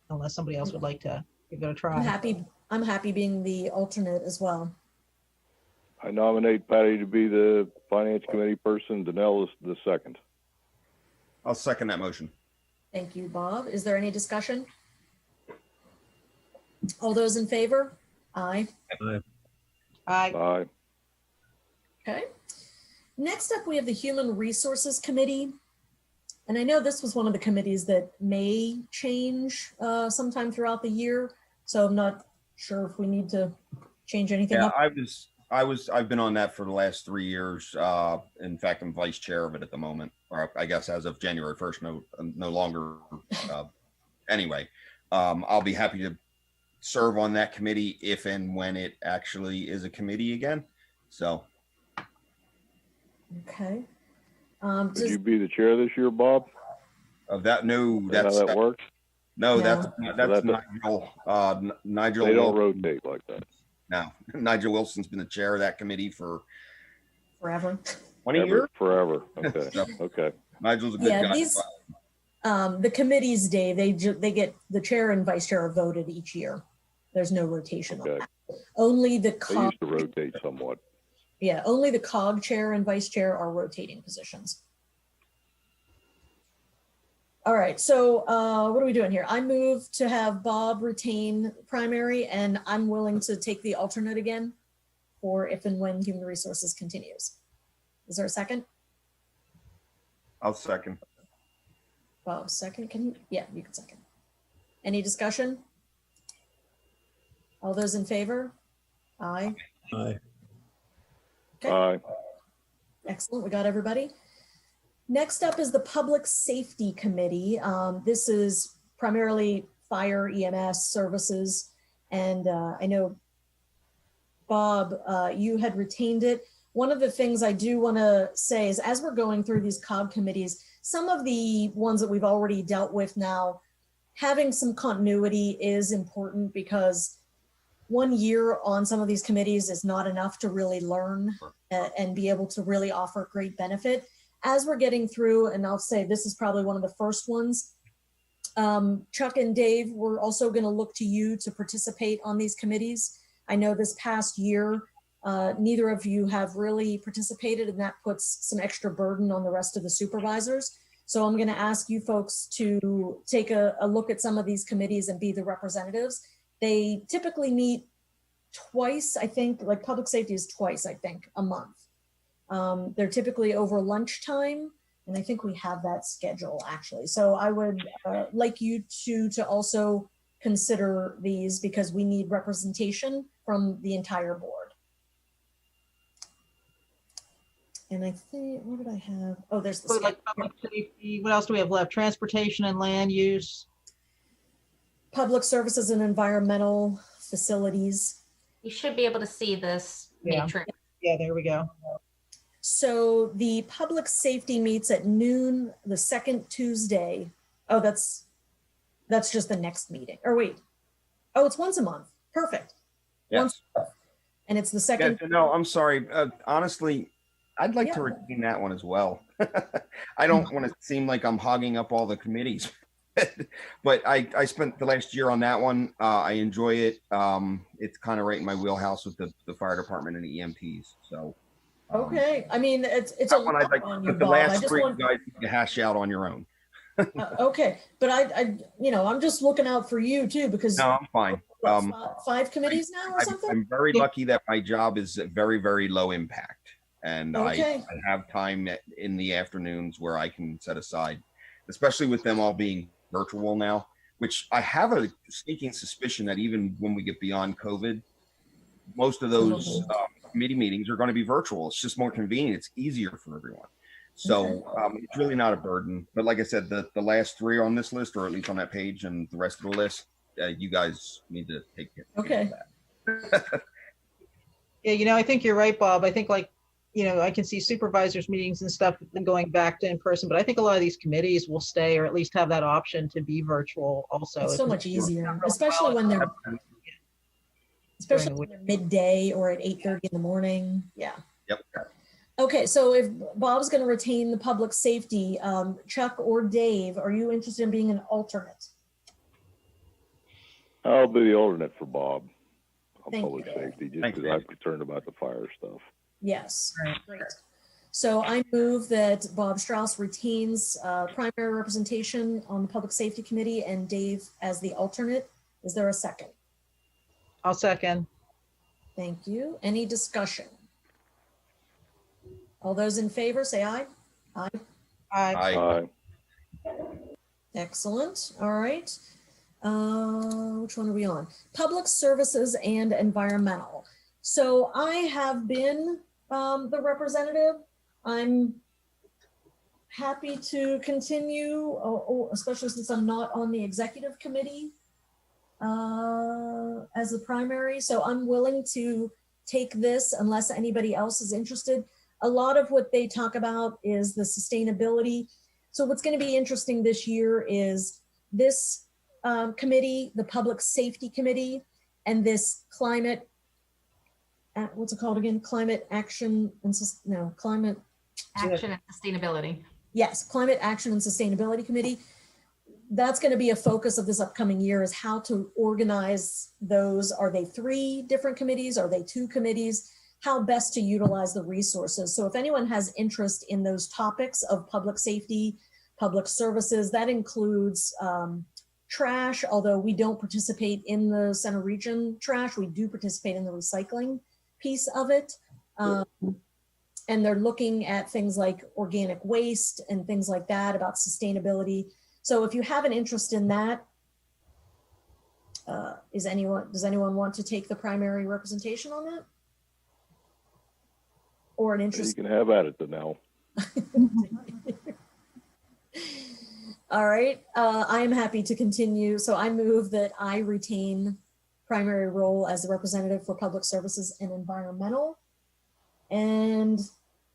Unless somebody else would like to give it a
I'm
try.
happy being the alternate as well.
I nominate Patty to be the finance committee person, Danelle is the second.
I'll second that motion.
Thank you, Bob. Is there any discussion? All those in favor? Aye.
Aye.
I,
Aye.
Okay. Next up, we have the Human Resources Committee. And I know this was one of the committees that may change sometime throughout the year. So I'm not sure if we need to change anything
Yeah,
up.
I've been on that for the last 3 years. In fact, I'm vice chair of it at the moment, or I guess as of January 1st, no longer. Anyway, I'll be happy to serve on that committee if and when it actually is a committee again. So
Okay.
Would
Does-
you be the chair this year, Bob?
of that, no,
Is that how that works?
no,
No.
that's
So
Nigel. Nigel.
They don't
Wilson.
rotate like that.
No, Nigel Wilson's been the chair of that committee for
Forever.
20
Ever,
years.
forever. Okay, okay.
Nigel's a good
Yeah,
guy.
these, the committees, Dave, they get, the chair and vice chair are voted each year. There's no rotation on
Okay.
that. Only the
They
COG,
used to rotate somewhat.
yeah, only the COG chair and vice chair are rotating positions. All right, so what are we doing here? I move to have Bob retain primary, and I'm willing to take the alternate again for if and when human resources continues. Is there a second?
I'll second.
Bob, second, can you? Yeah, you can second. Any discussion? All those in favor? Aye.
Aye.
Okay.
Aye.
Excellent, we got everybody. Next up is the Public Safety Committee. This is primarily fire EMS services. And I know, Bob, you had retained it. One of the things I do want to say is as we're going through these COG committees, some of the ones that we've already dealt with now, having some continuity is important because 1 year on some of these committees is not enough to really learn and be able to really offer great benefit. As we're getting through, and I'll say this is probably one of the first ones, Chuck and Dave, we're also going to look to you to participate on these committees. I know this past year, neither of you have really participated, and that puts some extra burden on the rest of the supervisors. So I'm going to ask you folks to take a look at some of these committees and be the representatives. They typically meet twice, I think, like public safety is twice, I think, a month. They're typically over lunchtime, and I think we have that schedule actually. So I would like you to also consider these because we need representation from the entire board. And I think, what did I have? Oh, there's the
so like
schedule.
public safety, what else do we have left? Transportation and land use.
Public services and environmental facilities.
You should be able to see this
Yeah.
matrix.
Yeah, there we go.
So the public safety meets at noon, the second Tuesday. Oh, that's just the next meeting. Or wait. Oh, it's once a month. Perfect.
Yes.
And it's the
Yeah,
second.
no, I'm sorry. Honestly, I'd like to
Yeah.
retain that one as well. I don't want to seem like I'm hogging up all the committees. But I spent the last year on that one. I enjoy it. It's kind of right in my wheelhouse with the fire department and the EMTs. So
Okay. I mean, it's a
that one I'd
lot
like,
on you,
but the
Bob. I
last
just
three
want,
you guys need to hash out on your own.
okay. But I'm just looking out for you too, because
No, I'm fine.
what, 5 committees now or something?
I'm very lucky that my job is very, very low impact. And
Okay.
I have time in the afternoons where I can set aside, especially with them all being virtual now, which I have a sneaking suspicion that even when we get beyond COVID, most of those committee meetings are going to be virtual. It's just more convenient. It's easier for everyone. So it's really not a burden. But like I said, the last three on this list, or at least on that page, and the rest of the list, you guys need to take care of that.
Yeah, I think you're right, Bob. I think I can see supervisors meetings and stuff going back to in person, but I think a lot of these committees will stay or at least have that option to be virtual also.
It's so much
It's
easier,
really
especially when they're
During the
midday or at 8:30 in the morning. Yeah.
Yep.
Okay, so if Bob's going to retain the public safety, Chuck or Dave, are you interested in being an alternate?
I'll be the alternate for Bob on
Thank
public
you.
safety, just
Thanks,
because I'm
Dave.
concerned about the fire stuff.
Yes,
Right.
great. So I move that Bob Strauss retains primary representation on the Public Safety Committee and Dave as the alternate. Is there a second?
I'll second.
Thank you. Any discussion? All those in favor, say aye. Aye.
Aye.
Excellent. All right. Which one are we on? Public services and environmental. So I have been the representative. I'm happy to continue, especially since I'm not on the executive committee as the primary. So I'm willing to take this unless anybody else is interested. A lot of what they talk about is the sustainability. So what's going to be interesting this year is this committee, the Public Safety Committee, and this climate, what's it called again? Climate Action and Climate
Action and Sustainability.
Yes, Climate Action and Sustainability Committee. That's going to be a focus of this upcoming year, is how to organize those. Are they 3 different committees? Are they 2 committees? How best to utilize the resources. So if anyone has interest in those topics of public safety, public services, that includes trash, although we don't participate in the Center Region trash, we do participate in the recycling piece of it. And they're looking at things like organic waste and things like that about sustainability. So if you have an interest in that, does anyone want to take the primary representation on that? Or an interest?
You can have at it then now.
All right, I am happy to continue. So I move that I retain primary role as the representative for public services and environmental. And,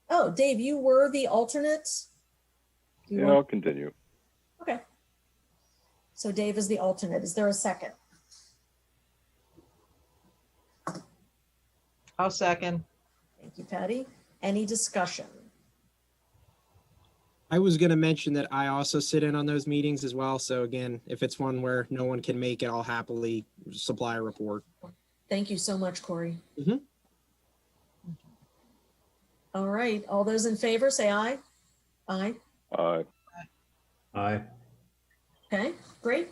oh, Dave, you were the alternate?
Yeah, I'll continue.
Okay. So Dave is the alternate. Is there a second?
I'll second.
Thank you, Patty. Any discussion?
I was going to mention that I also sit in on those meetings as well. So again, if it's one where no one can make it, I'll happily supply a report.
Thank you so much, Corey.
Mhm.
All right, all those in favor, say aye. Aye.
Aye.
Okay, great.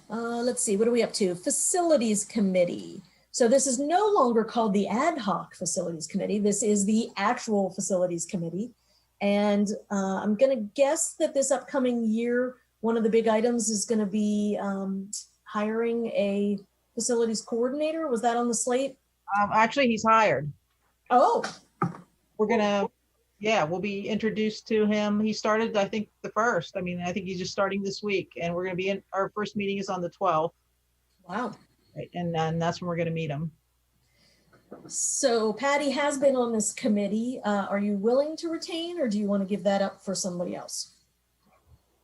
Let's see, what are we up to? Facilities Committee. So this is no longer called the Ad Hoc Facilities Committee. This is the actual Facilities Committee. And I'm going to guess that this upcoming year, one of the big items is going to be hiring a facilities coordinator. Was that on the slate?
Actually, he's hired.
Oh,
We'll be introduced to him. He started, I think, the 1st. I think he's just starting this week, and we're going to be in, our first meeting is on the 12th.
wow.
Right, and that's when we're going to meet him.
So Patty has been on this committee. Are you willing to retain, or do you want to give that up for somebody else?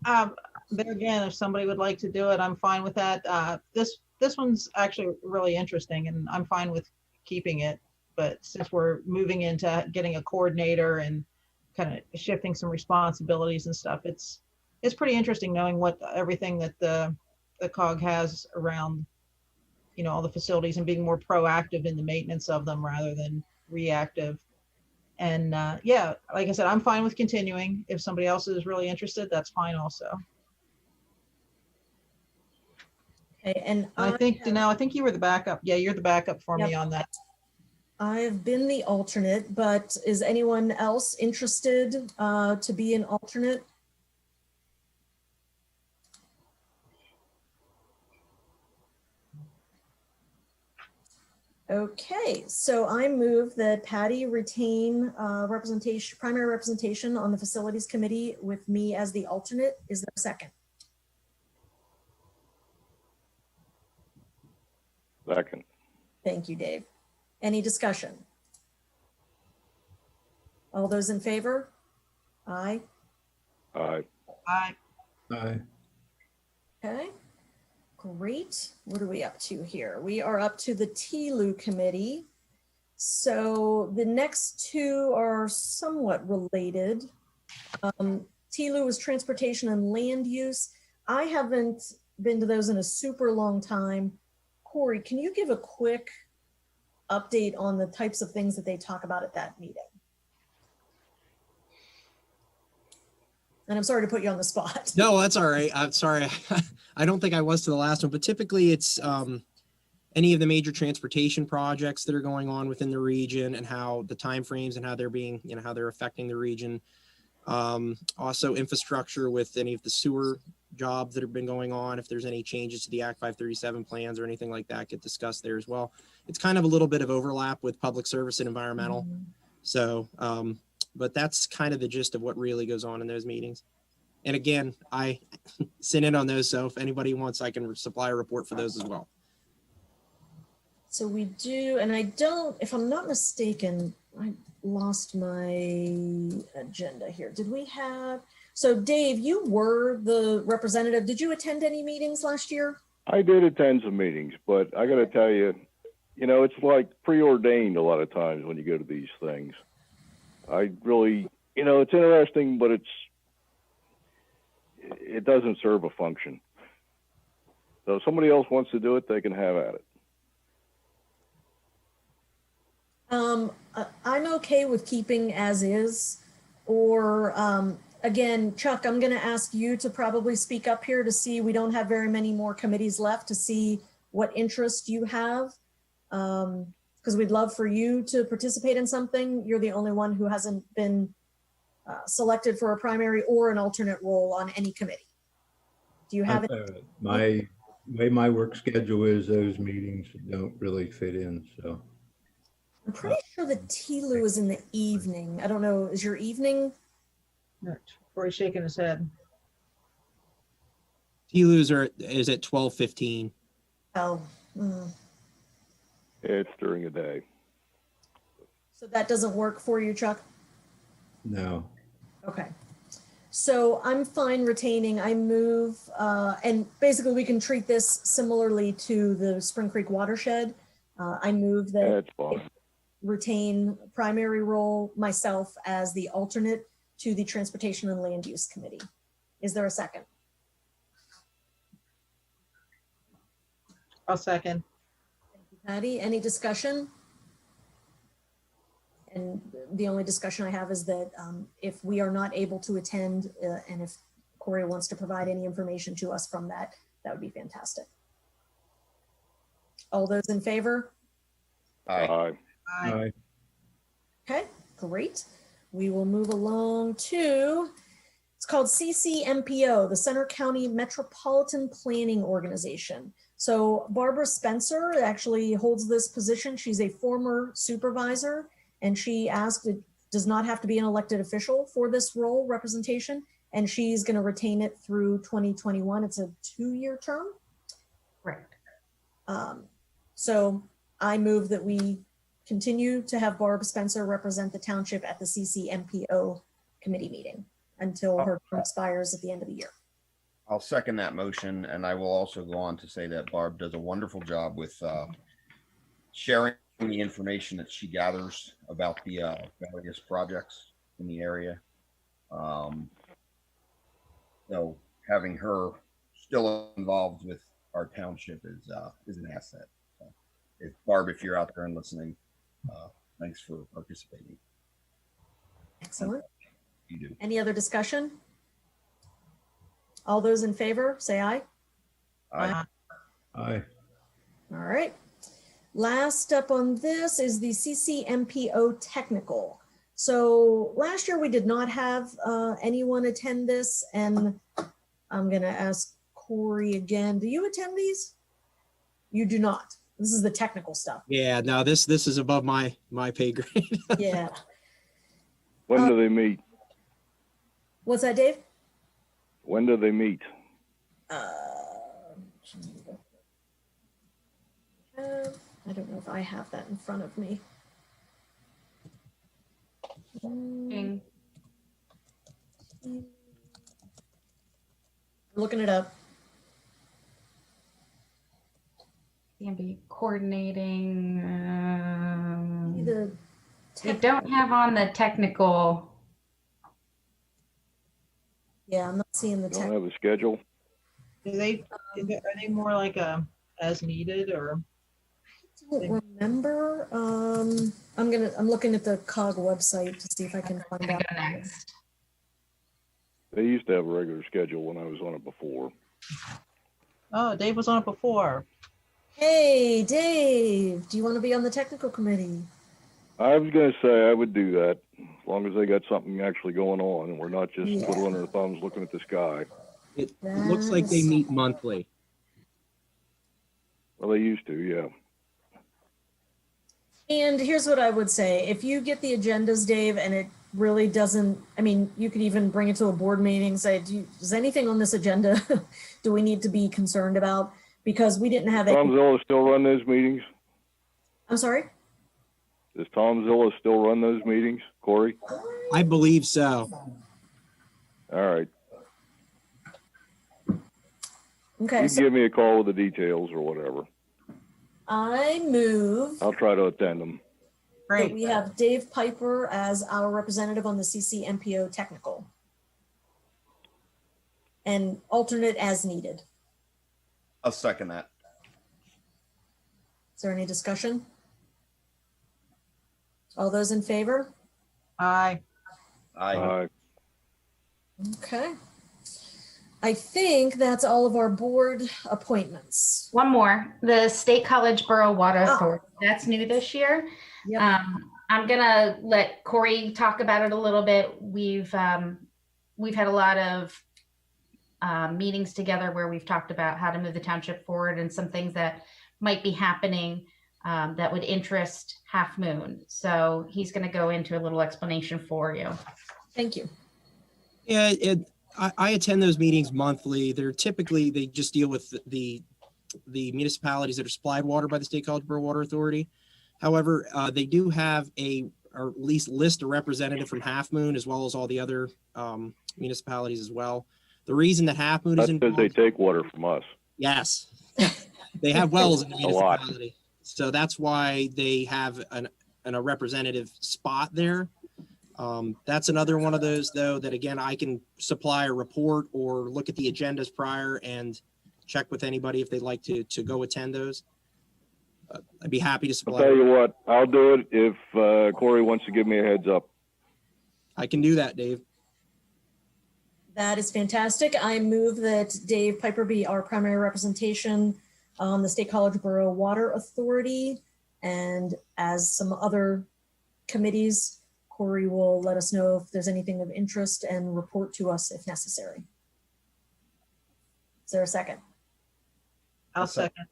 There again, if somebody would like to do it, I'm fine with that. This one's actually really interesting, and I'm fine with keeping it. But since we're moving into getting a coordinator and kind of shifting some responsibilities and stuff, it's pretty interesting knowing what everything that the COG has around, all the facilities, and being more proactive in the maintenance of them rather than reactive. And yeah, like I said, I'm fine with continuing. If somebody else is really interested, that's fine also.
Okay, and
I think, Danelle, I think you were the backup. Yeah, you're the backup for me
Yep.
on that.
I've been the alternate, but is anyone else interested to be an alternate? Okay, so I move that Patty retain representation, primary representation on the facilities committee with me as the alternate. Is there a second?
Second.
Thank you, Dave. Any discussion? All those in favor? Aye.
Aye.
Aye.
Aye.
Okay, great. What are we up to here? We are up to the TLU committee. So the next two are somewhat related. TLU is transportation and land use. I haven't been to those in a super long time. Corey, can you give a quick update on the types of things that they talk about at that meeting? And I'm sorry to put you on the spot.
No, that's all right. I'm sorry. I don't think I was to the last one, but typically it's any of the major transportation projects that are going on within the region and how the timeframes and how they're being, how they're affecting the region. Also infrastructure with any of the sewer jobs that have been going on. If there's any changes to the Act 537 plans or anything like that get discussed there as well. It's kind of a little bit of overlap with public service and environmental.
Mhm.
So, but that's kind of the gist of what really goes on in those meetings. And again, I sit in on those. So if anybody wants, I can supply a report for those as well.
So we do, and I don't, if I'm not mistaken, I lost my agenda here. Did we have, so Dave, you were the representative. Did you attend any meetings last year?
I did attend some meetings, but I got to tell you, it's like preordained a lot of times when you go to these things. I really, it's interesting, but it doesn't serve a function. So if somebody else wants to do it, they can have at it.
I'm okay with keeping as is, or again, Chuck, I'm going to ask you to probably speak up here to see, we don't have very many more committees left, to see what interest you have. Because we'd love for you to participate in something. You're the only one who hasn't been selected for a primary or an alternate role on any committee. Do you have it?
My way my work schedule is, those meetings don't really fit in, so.
I'm pretty sure the TLU is in the evening. I don't know, is your evening?
Corey's shaking his head.
TLUs is at 12:15.
Oh,
It's during the day.
so that doesn't work for you, Chuck?
No.
Okay. So I'm fine retaining. I move, and basically we can treat this similarly to the Spring Creek watershed. I move that
That's fine.
retain primary role myself as the alternate to the Transportation and Land Use Committee. Is there a second?
I'll second.
Thank you, Patty. Any discussion? And the only discussion I have is that if we are not able to attend and if Corey wants to provide any information to us from that, that would be fantastic. All those in favor?
Aye.
Aye.
Aye.
Okay, great. We will move along to, it's called CCMPO, the Center County Metropolitan Planning Organization. So Barbara Spencer actually holds this position. She's a former supervisor, and she asked, it does not have to be an elected official for this role representation, and she's going to retain it through 2021. It's a 2-year term.
Right.
So I move that we continue to have Barb Spencer represent the township at the CCMPO committee meeting until her term expires at the end of the year.
I'll second that motion, and I will also go on to say that Barb does a wonderful job with sharing the information that she gathers about the various projects in the area. So having her still involved with our township is an asset. So if Barb, if you're out there and listening, thanks for participating.
Excellent.
You do.
Any other discussion? All those in favor, say aye.
Aye.
Aye.
All right. Last up on this is the CCMPO technical. So last year we did not have anyone attend this, and I'm gonna ask Corey again. Do you attend these? You do not. This is the technical stuff.
Yeah, no, this is above my pay grade.
Yeah.
When do they meet?
What's that, Dave?
When do they meet?
I don't know if I have that in front of me.
Being
Looking it up.
Gonna be coordinating.
The
We don't have on the technical.
Yeah, I'm not seeing the
Don't
tech.
have a schedule?
Are they more like a as needed or?
Don't remember. I'm looking at the COG website to see if I can find
Gonna
out.
go next.
They used to have a regular schedule when I was on it before.
Oh, Dave was on it before.
Hey, Dave, do you want to be on the technical committee?
I was gonna say I would do that, as long as they got something actually going on, and we're not just
Yeah.
twiddling our thumbs looking at the sky.
It looks like they meet monthly.
Well, they used to, yeah.
And here's what I would say. If you get the agendas, Dave, and it really doesn't, I mean, you could even bring it to a board meeting, say, is anything on this agenda do we need to be concerned about? Because we didn't have
Tom
it.
Zilla still run those meetings?
I'm sorry?
Does Tom Zilla still run those meetings, Corey?
I believe so.
All right.
Okay,
You
so
can give me a call with the details or whatever.
I move
I'll try to attend them.
that
Great.
we have Dave Piper as our representative on the CCMPO technical. And alternate as needed.
I'll second that.
Is there any discussion? All those in favor?
Aye.
Aye.
Okay. I think that's all of our board appointments.
One more, the State College Borough Water
Oh.
Authority. That's new this year.
Yep.
I'm gonna let Corey talk about it a little bit. We've had a lot of meetings together where we've talked about how to move the township forward and some things that might be happening that would interest Half Moon. So he's going to go into a little explanation for you.
Thank you.
Yeah, I attend those meetings monthly. They just deal with the municipalities that are supplied water by the State College Borough Water Authority. However, they do have or at least list a representative from Half Moon as well as all the other municipalities as well. The reason that Half Moon
That's
is
because they
involved,
take water from us.
yes, they have wells in the
A lot.
municipality, so that's why they have a representative spot there. That's another one of those, though, that again, I can supply a report or look at the agendas prior and check with anybody if they'd like to go attend those. I'd be happy to
I'll
supply.
tell you what, I'll do it if Corey wants to give me a heads up.
I can do that, Dave.
That is fantastic. I move that Dave Piper be our primary representation on the State College Borough Water Authority. And as some other committees, Corey will let us know if there's anything of interest and report to us if necessary. Is there a second?
I'll second.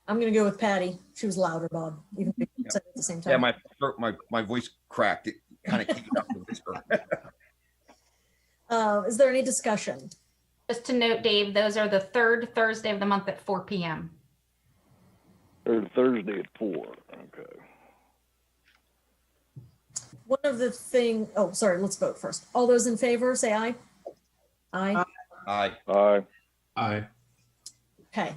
I'm going to go with Patty. She was louder, Bob, even if you said it at the same
Yeah,
time.
my voice cracked. It kind of came up with whisper.
Is there any discussion?
Just to note, Dave, those are the third Thursday of the month at 4 p.m.
Or Thursday at 4. Okay.
One of the thing, oh, sorry, let's vote first. All those in favor, say aye. Aye.
Aye.
Aye.
Aye.
Okay,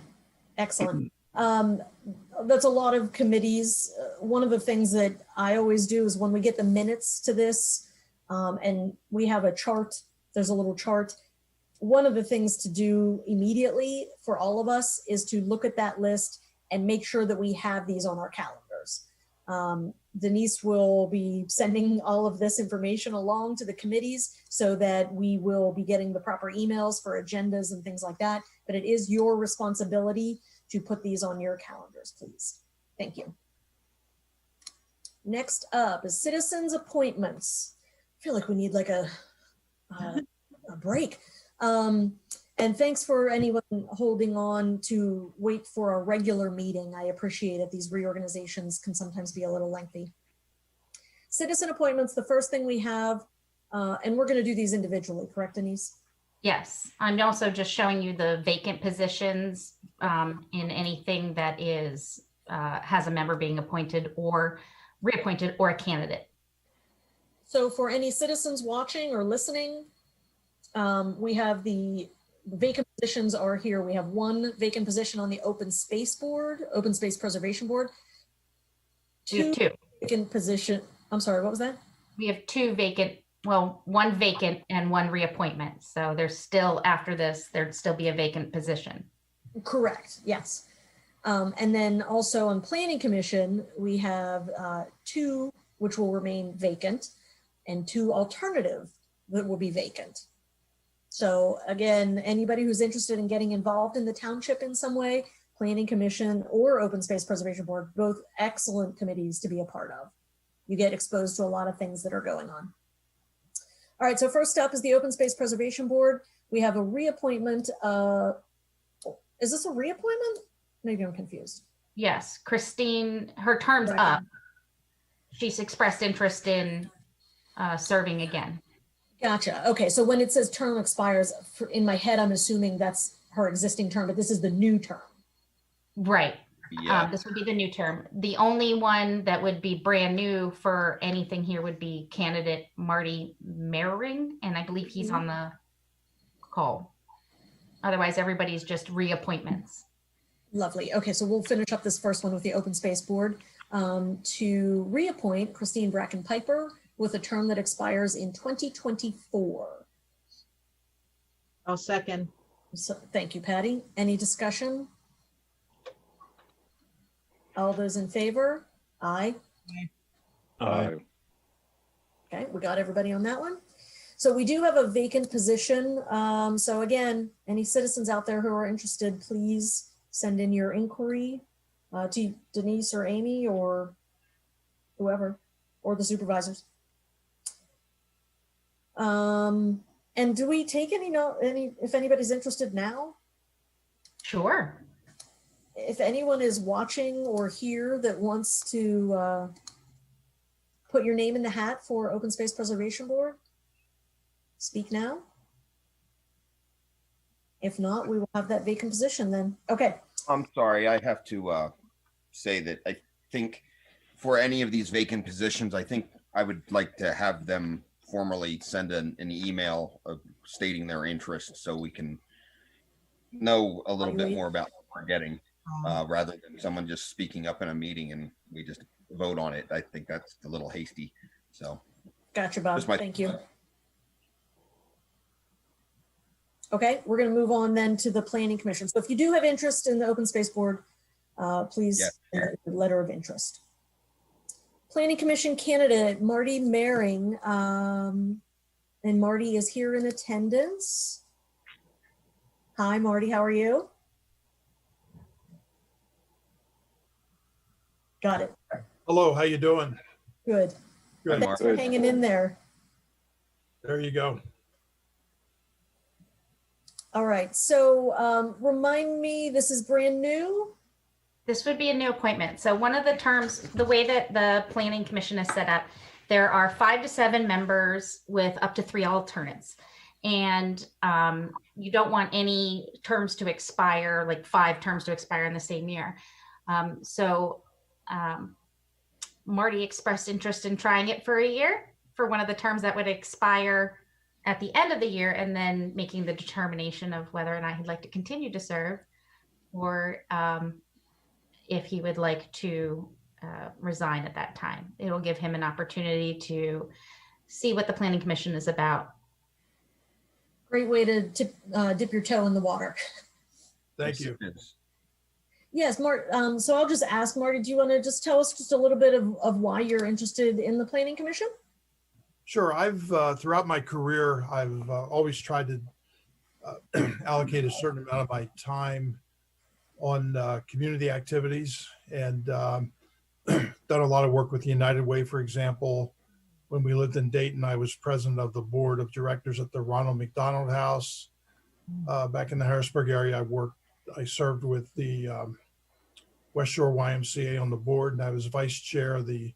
excellent. That's a lot of committees. One of the things that I always do is when we get the minutes to this, and we have a chart, there's a little chart. One of the things to do immediately for all of us is to look at that list and make sure that we have these on our calendars. Denise will be sending all of this information along to the committees so that we will be getting the proper emails for agendas and things like that. But it is your responsibility to put these on your calendars, please. Thank you. Next up is citizens appointments. I feel like we need like a break. And thanks for anyone holding on to wait for a regular meeting. I appreciate it. These reorganizations can sometimes be a little lengthy. Citizen appointments, the first thing we have, and we're going to do these individually, correct, Denise?
Yes, I'm also just showing you the vacant positions in anything that is has a member being appointed or reappointed or a candidate.
So for any citizens watching or listening, we have the vacant positions are here. We have one vacant position on the Open Space Board, Open Space Preservation Board.
We have two.
Vacant position. I'm sorry, what was that?
We have two vacant, well, one vacant and one reappointment. So there's still, after this, there'd still be a vacant position.
Correct, yes. And then also on Planning Commission, we have two which will remain vacant and two alternative that will be vacant. So again, anybody who's interested in getting involved in the township in some way, Planning Commission or Open Space Preservation Board, both excellent committees to be a part of. You get exposed to a lot of things that are going on. All right, so first up is the Open Space Preservation Board. We have a reappointment. Is this a reappointment? Maybe I'm confused.
Yes, Christine, her term's up. She's expressed interest in serving again.
Gotcha. Okay, so when it says term expires, in my head, I'm assuming that's her existing term, but this is the new term.
Right.
Yeah.
This would be the new term. The only one that would be brand new for anything here would be candidate Marty Mehring, and I believe he's on the call. Otherwise, everybody's just reappointments.
Lovely. Okay, so we'll finish up this first one with the Open Space Board to reappoint Christine Bracken Piper with a term that expires in 2024.
I'll second.
So, thank you, Patty. Any discussion? All those in favor? Aye.
Aye.
Okay, we got everybody on that one. So we do have a vacant position. So again, any citizens out there who are interested, please send in your inquiry to Denise or Amy or whoever, or the supervisors. And do we take any if anybody's interested now?
Sure.
If anyone is watching or here that wants to put your name in the hat for Open Space Preservation Board, speak now. If not, we will have that vacant position then. Okay.
I'm sorry, I have to say that I think for any of these vacant positions, I think I would like to have them formally send an email stating their interest so we can know a little bit more about what we're getting rather than someone just speaking up in a meeting and we just vote on it. I think that's a little hasty. So.
Gotcha, Bob. Thank you. Okay, we're going to move on then to the Planning Commission. So if you do have interest in the Open Space Board, please send a letter of interest. Planning Commission candidate Marty Mehring, and Marty is here in attendance. Hi, Marty, how are you? Got it.
Hello, how you doing?
Good.
Good.
Thanks for hanging in there.
There you go.
All right, so remind me, this is brand new?
This would be a new appointment. So one of the terms, the way that the Planning Commission is set up, there are 5 to 7 members with up to 3 alternates. And you don't want any terms to expire, like 5 terms to expire in the same year. Marty expressed interest in trying it for a year for one of the terms that would expire at the end of the year, and then making the determination of whether or not he'd like to continue to serve, or if he would like to resign at that time. It'll give him an opportunity to see what the Planning Commission is about.
Great way to dip your toe in the water.
Thank you.
Yes, Mark. So I'll just ask Marty, do you want to just tell us just a little bit of why you're interested in the Planning Commission?
Sure. I've throughout my career, I've always tried to allocate a certain amount of my time on community activities and done a lot of work with the United Way, for example. When we lived in Dayton, I was president of the board of directors at the Ronald McDonald House. Back in the Harrisburg area, I served with the West Shore YMCA on the board, and I was vice chair of the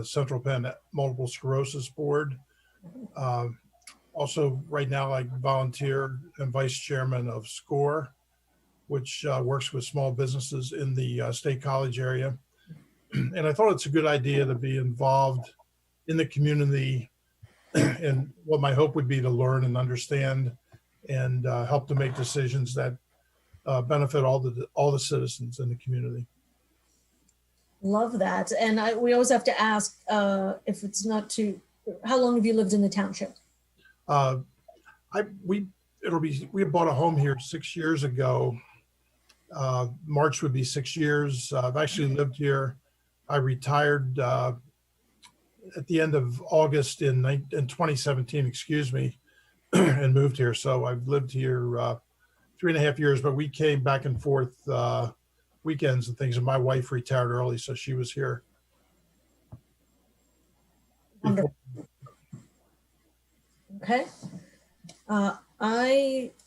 Central Penn Multiple Sclerosis Board. Also, right now, I volunteer and vice chairman of SCORE, which works with small businesses in the State College area. And I thought it's a good idea to be involved in the community, and what my hope would be to learn and understand and help to make decisions that benefit all the citizens in the community.
Love that. And we always have to ask, if it's not too, how long have you lived in the township?
We bought a home here 6 years ago. March would be 6 years. I've actually lived here. I retired at the end of August in 2017, excuse me, and moved here. So I've lived here 3.5 years, but we came back and forth weekends and things. And my wife retired early, so she was here.
Wonderful. Okay. I'm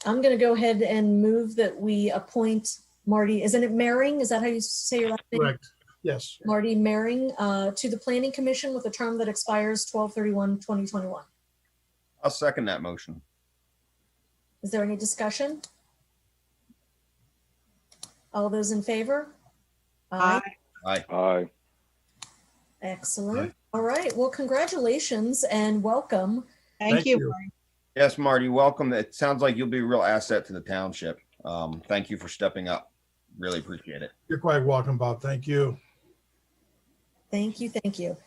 going to go ahead and move that we appoint Marty. Isn't it Mehring? Is that how you say your last name?
Correct. Yes.
Marty Mehring to the Planning Commission with a term that expires 12/31/2021.
I'll second that motion.
Is there any discussion? All those in favor?
Aye.
Aye.
Aye.
Excellent. All right. Well, congratulations and welcome.
Thank you.
Yes, Marty, welcome. It sounds like you'll be a real asset to the township. Thank you for stepping up. Really appreciate it.
You're quite welcome, Bob. Thank you.
Thank you. Thank you.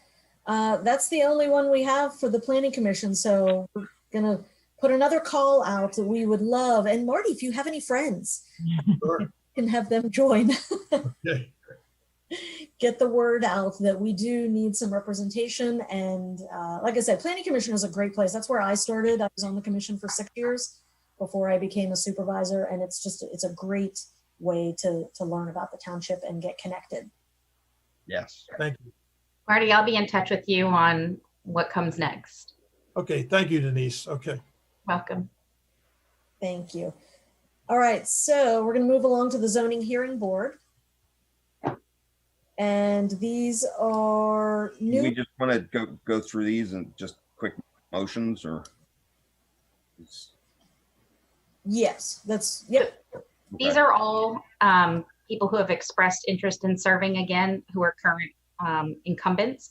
That's the only one we have for the Planning Commission. So we're going to put another call out that we would love. And Marty, if you have any friends,
Sure.
you can have them join.
Okay.
Get the word out that we do need some representation. And like I said, Planning Commission is a great place. That's where I started. I was on the commission for 6 years before I became a supervisor. And it's a great way to learn about the township and get connected.
Yes.
Thank you.
Marty, I'll be in touch with you on what comes next.
Okay. Thank you, Denise. Okay.
Welcome.
Thank you. All right, so we're going to move along to the zoning hearing board. And these are
Do
new.
we just want to go through these and just quick motions or?
Yes, that's, yep.
These are all people who have expressed interest in serving again, who are current incumbents.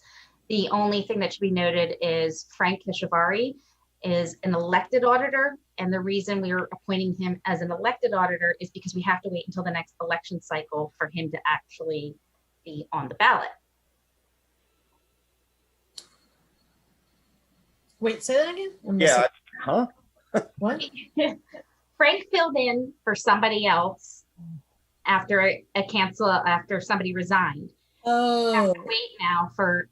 The only thing that should be noted is Frank Keshavari is an elected auditor. And the reason we are appointing him as an elected auditor is because we have to wait until the next election cycle for him to actually be on the ballot.
Wait, say that again? I'm
Yeah.
missing-
Huh?
What?
Frank filled in for somebody else after after somebody resigned. We have
Oh,
to wait now for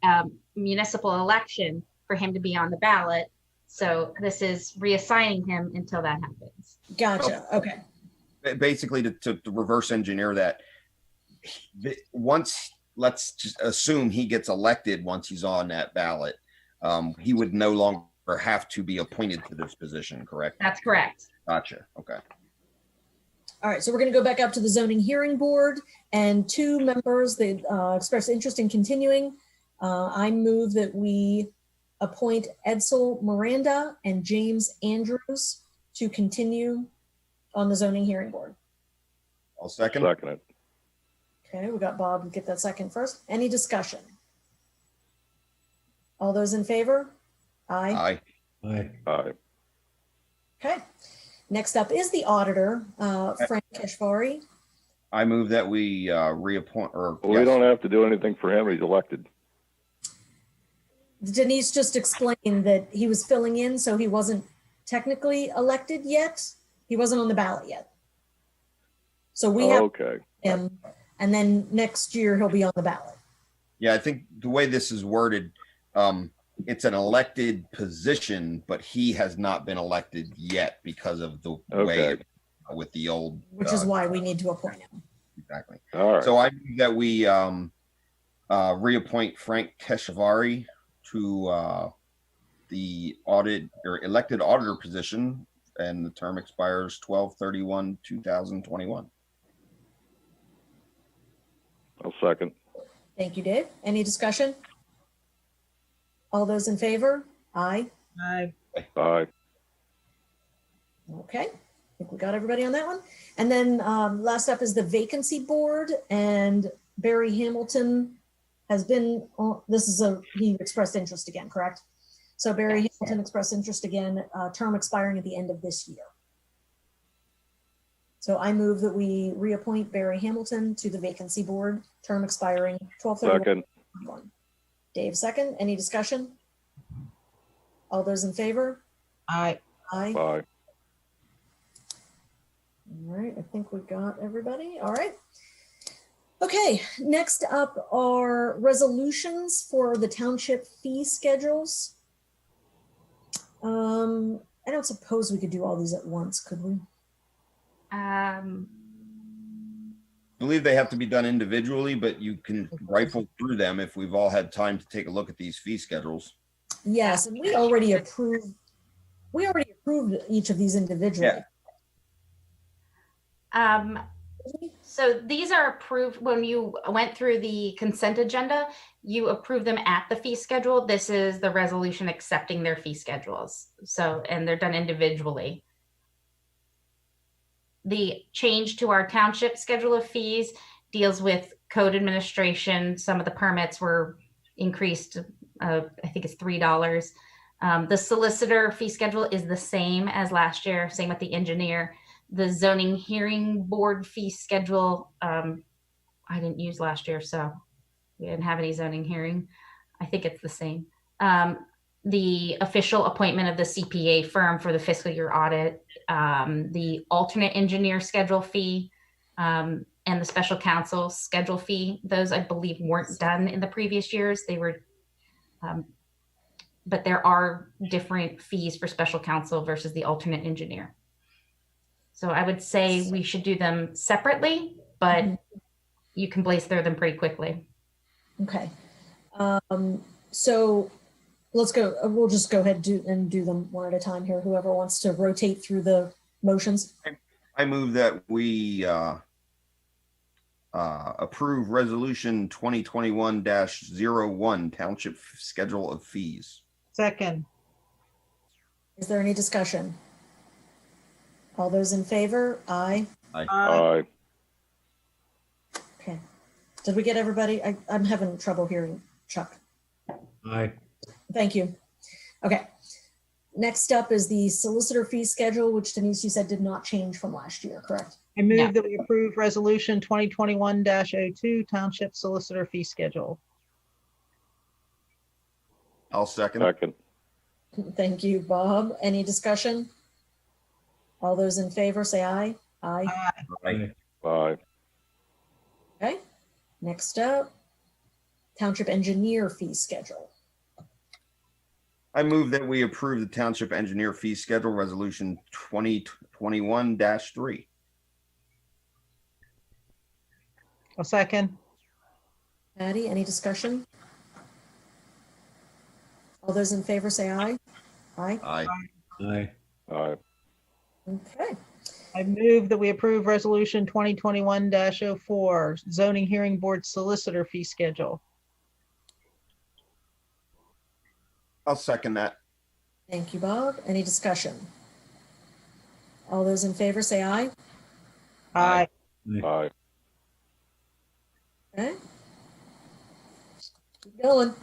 municipal election for him to be on the ballot. So this is reassigning him until that happens.
gotcha. Okay.
Basically to reverse engineer that, once, let's just assume he gets elected once he's on that ballot, he would no longer have to be appointed to this position, correct?
That's correct.
Gotcha. Okay.
All right, so we're going to go back up to the zoning hearing board and two members that expressed interest in continuing. I move that we appoint Edsel Miranda and James Andrews to continue on the zoning hearing board.
I'll second.
Second it.
Okay, we got Bob, get that second first. Any discussion? All those in favor? Aye.
Aye.
Aye.
Aye.
Okay. Next up is the auditor, Frank Keshvari.
I move that we reappoint or.
Well, we don't have to do anything for him. He's elected.
Denise just explained that he was filling in, so he wasn't technically elected yet. He wasn't on the ballot yet. So we have
Okay.
him, and then next year he'll be on the ballot.
Yeah, I think the way this is worded, it's an elected position, but he has not been elected yet because of the way
Okay.
it with the old.
Which is why we need to appoint him.
Exactly.
All right.
So I move that we reappoint Frank Keshavari to the audit or elected auditor position, and the term expires 12/31/2021.
I'll second.
Thank you, Dave. Any discussion? All those in favor? Aye.
Aye.
Aye.
Okay, I think we got everybody on that one. And then last up is the vacancy board, and Barry Hamilton has been, he expressed interest again, correct? So Barry Hamilton expressed interest again, term expiring at the end of this year. So I move that we reappoint Barry Hamilton to the vacancy board, term expiring 12/31/2021.
Second.
Dave, second. Any discussion? All those in favor?
Aye.
Aye.
Aye.
All right, I think we got everybody. All right. Okay, next up are resolutions for the township fee schedules. I don't suppose we could do all these at once, could we?
I believe they have to be done individually, but you can rifle through them if we've all had time to take a look at these fee schedules.
Yes, and we already approved each of these individually.
So these are approved when you went through the consent agenda, you approved them at the fee schedule. This is the resolution accepting their fee schedules. So, and they're done individually. The change to our township schedule of fees deals with code administration. Some of the permits were increased, I think it's $3. The solicitor fee schedule is the same as last year, same with the engineer. The zoning hearing board fee schedule, I didn't use last year, so we didn't have any zoning hearing. I think it's the same. The official appointment of the CPA firm for the fiscal year audit, the alternate engineer schedule fee, and the special counsel schedule fee. Those, I believe, weren't done in the previous years. They were, but there are different fees for special counsel versus the alternate engineer. So I would say we should do them separately, but you can blaze through them pretty quickly.
Okay. So let's go. We'll just go ahead and do them one at a time here. Whoever wants to rotate through the motions.
I move that we approve resolution 2021-01 township schedule of fees.
Second.
Is there any discussion? All those in favor? Aye.
Aye.
Okay. Did we get everybody? I'm having trouble hearing Chuck.
Aye.
Thank you. Okay. Next up is the solicitor fee schedule, which Denise, you said did not change from last year, correct?
I move that we approve resolution 2021-02 township solicitor fee schedule.
I'll second.
Second.
Thank you, Bob. Any discussion? All those in favor say aye. Aye.
Aye.
Aye.
Okay. Next up, township engineer fee schedule.
I move that we approve the township engineer fee schedule resolution 2021-3.
A second.
Patty, any discussion? All those in favor say aye. Aye.
Aye.
Aye.
Aye.
Okay.
I move that we approve resolution 2021-04 zoning hearing board solicitor fee schedule.
I'll second that.
Thank you, Bob. Any discussion? All those in favor say aye.
Aye.
Aye.
Okay. Keep going.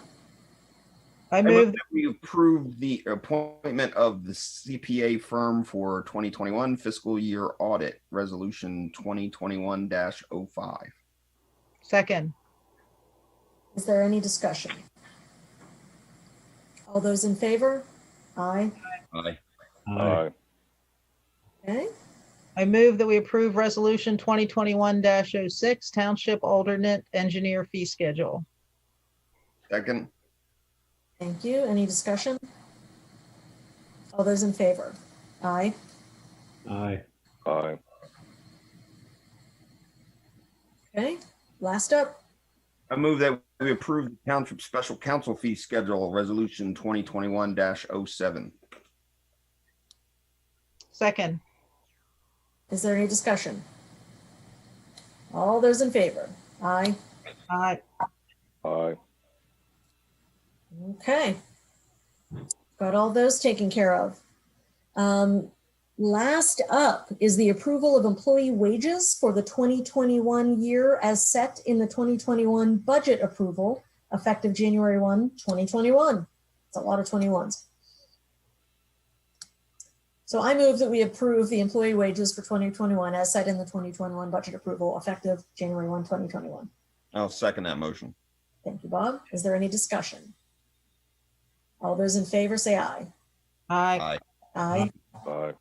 I
I move
move
that we approve the appointment of the CPA firm for 2021 fiscal year audit, resolution 2021-05.
second.
Is there any discussion? All those in favor? Aye.
Aye.
Aye.
Okay.
I move that we approve resolution 2021-06 township alternate engineer fee schedule.
Second.
Thank you. Any discussion? All those in favor? Aye.
Aye.
Aye.
Okay, last up.
I move that we approve the township special counsel fee schedule, resolution 2021-07.
Second.
Is there any discussion? All those in favor? Aye.
Aye.
Aye.
Okay. Got all those taken care of. Last up is the approval of employee wages for the 2021 year as set in the 2021 budget approval effective January 1, 2021. It's a lot of 21s. So I move that we approve the employee wages for 2021 as set in the 2021 budget approval effective January 1, 2021.
I'll second that motion.
Thank you, Bob. Is there any discussion? All those in favor say aye.
Aye.
Aye.
Aye.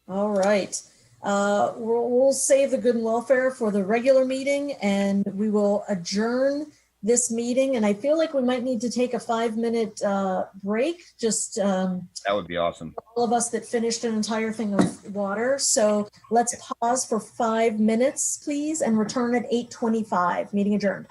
All right. We'll save the good and welfare for the regular meeting, and we will adjourn this meeting. And I feel like we might need to take a 5-minute break, just
That would be awesome.
all of us that finished an entire thing of water. So let's pause for 5 minutes, please, and return at 8:25. Meeting adjourned.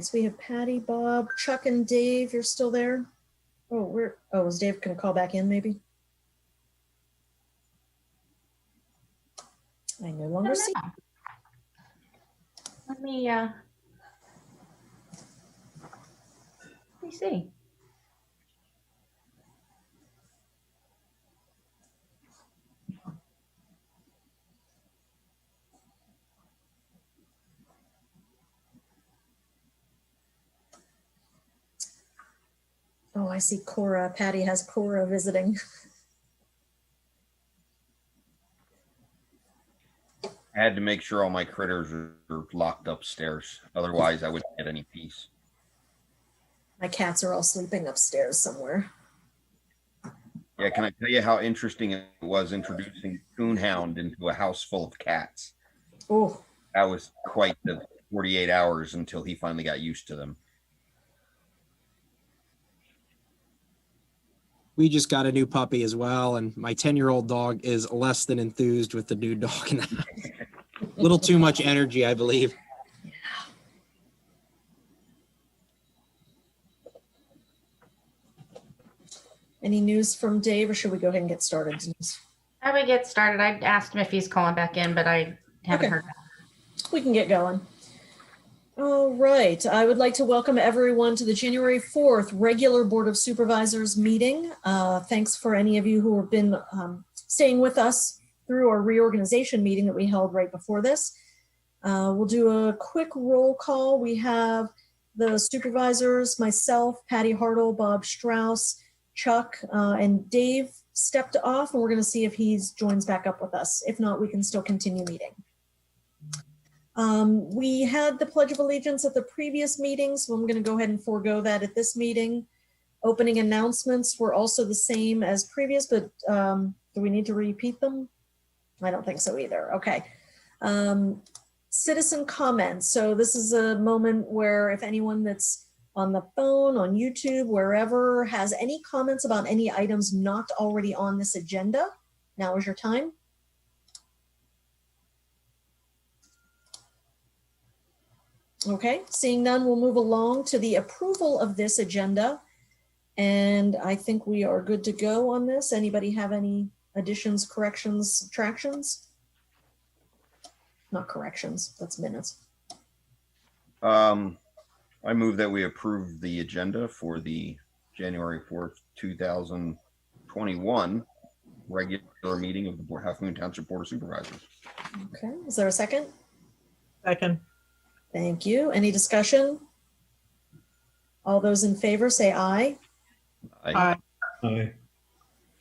right, so we have Patty, Bob, Chuck, and Dave. You're still there? Oh, is Dave gonna call back in maybe? I no longer see.
Let me see.
Oh, I see Cora. Patty has Cora visiting.
I had to make sure all my critters are locked upstairs. Otherwise, I wouldn't get any peace.
My cats are all sleeping upstairs somewhere.
Yeah, can I tell you how interesting it was introducing Coonhound into a house full of cats?
Oh,
That was quite the 48 hours until he finally got used to them.
We just got a new puppy as well, and my 10-year-old dog is less than enthused with the new dog. A little too much energy, I believe.
any news from Dave, or should we go ahead and get started, Denise?
How do we get started? I asked him if he's calling back in, but I haven't
Okay.
heard back.
We can get going. All right, I would like to welcome everyone to the January 4th regular Board of Supervisors meeting. Thanks for any of you who have been staying with us through our reorganization meeting that we held right before this. We'll do a quick roll call. We have the supervisors, myself, Patty Hartle, Bob Strauss, Chuck, and Dave stepped off, and we're going to see if he joins back up with us. If not, we can still continue meeting. We had the Pledge of Allegiance at the previous meeting, so I'm going to go ahead and forego that at this meeting. Opening announcements were also the same as previous, but do we need to repeat them? I don't think so either. Okay. Citizen comments. So this is a moment where if anyone that's on the phone, on YouTube, wherever, has any comments about any items not already on this agenda, now is your time. Okay, seeing none, we'll move along to the approval of this agenda. And I think we are good to go on this. Anybody have any additions, corrections, subtractions? Not corrections, that's minutes.
I move that we approve the agenda for the January 4th, 2021 regular meeting of the Halfmoon Township Board of Supervisors.
Okay, is there a second?
Second.
Thank you. Any discussion? All those in favor say aye.
Aye.
Aye.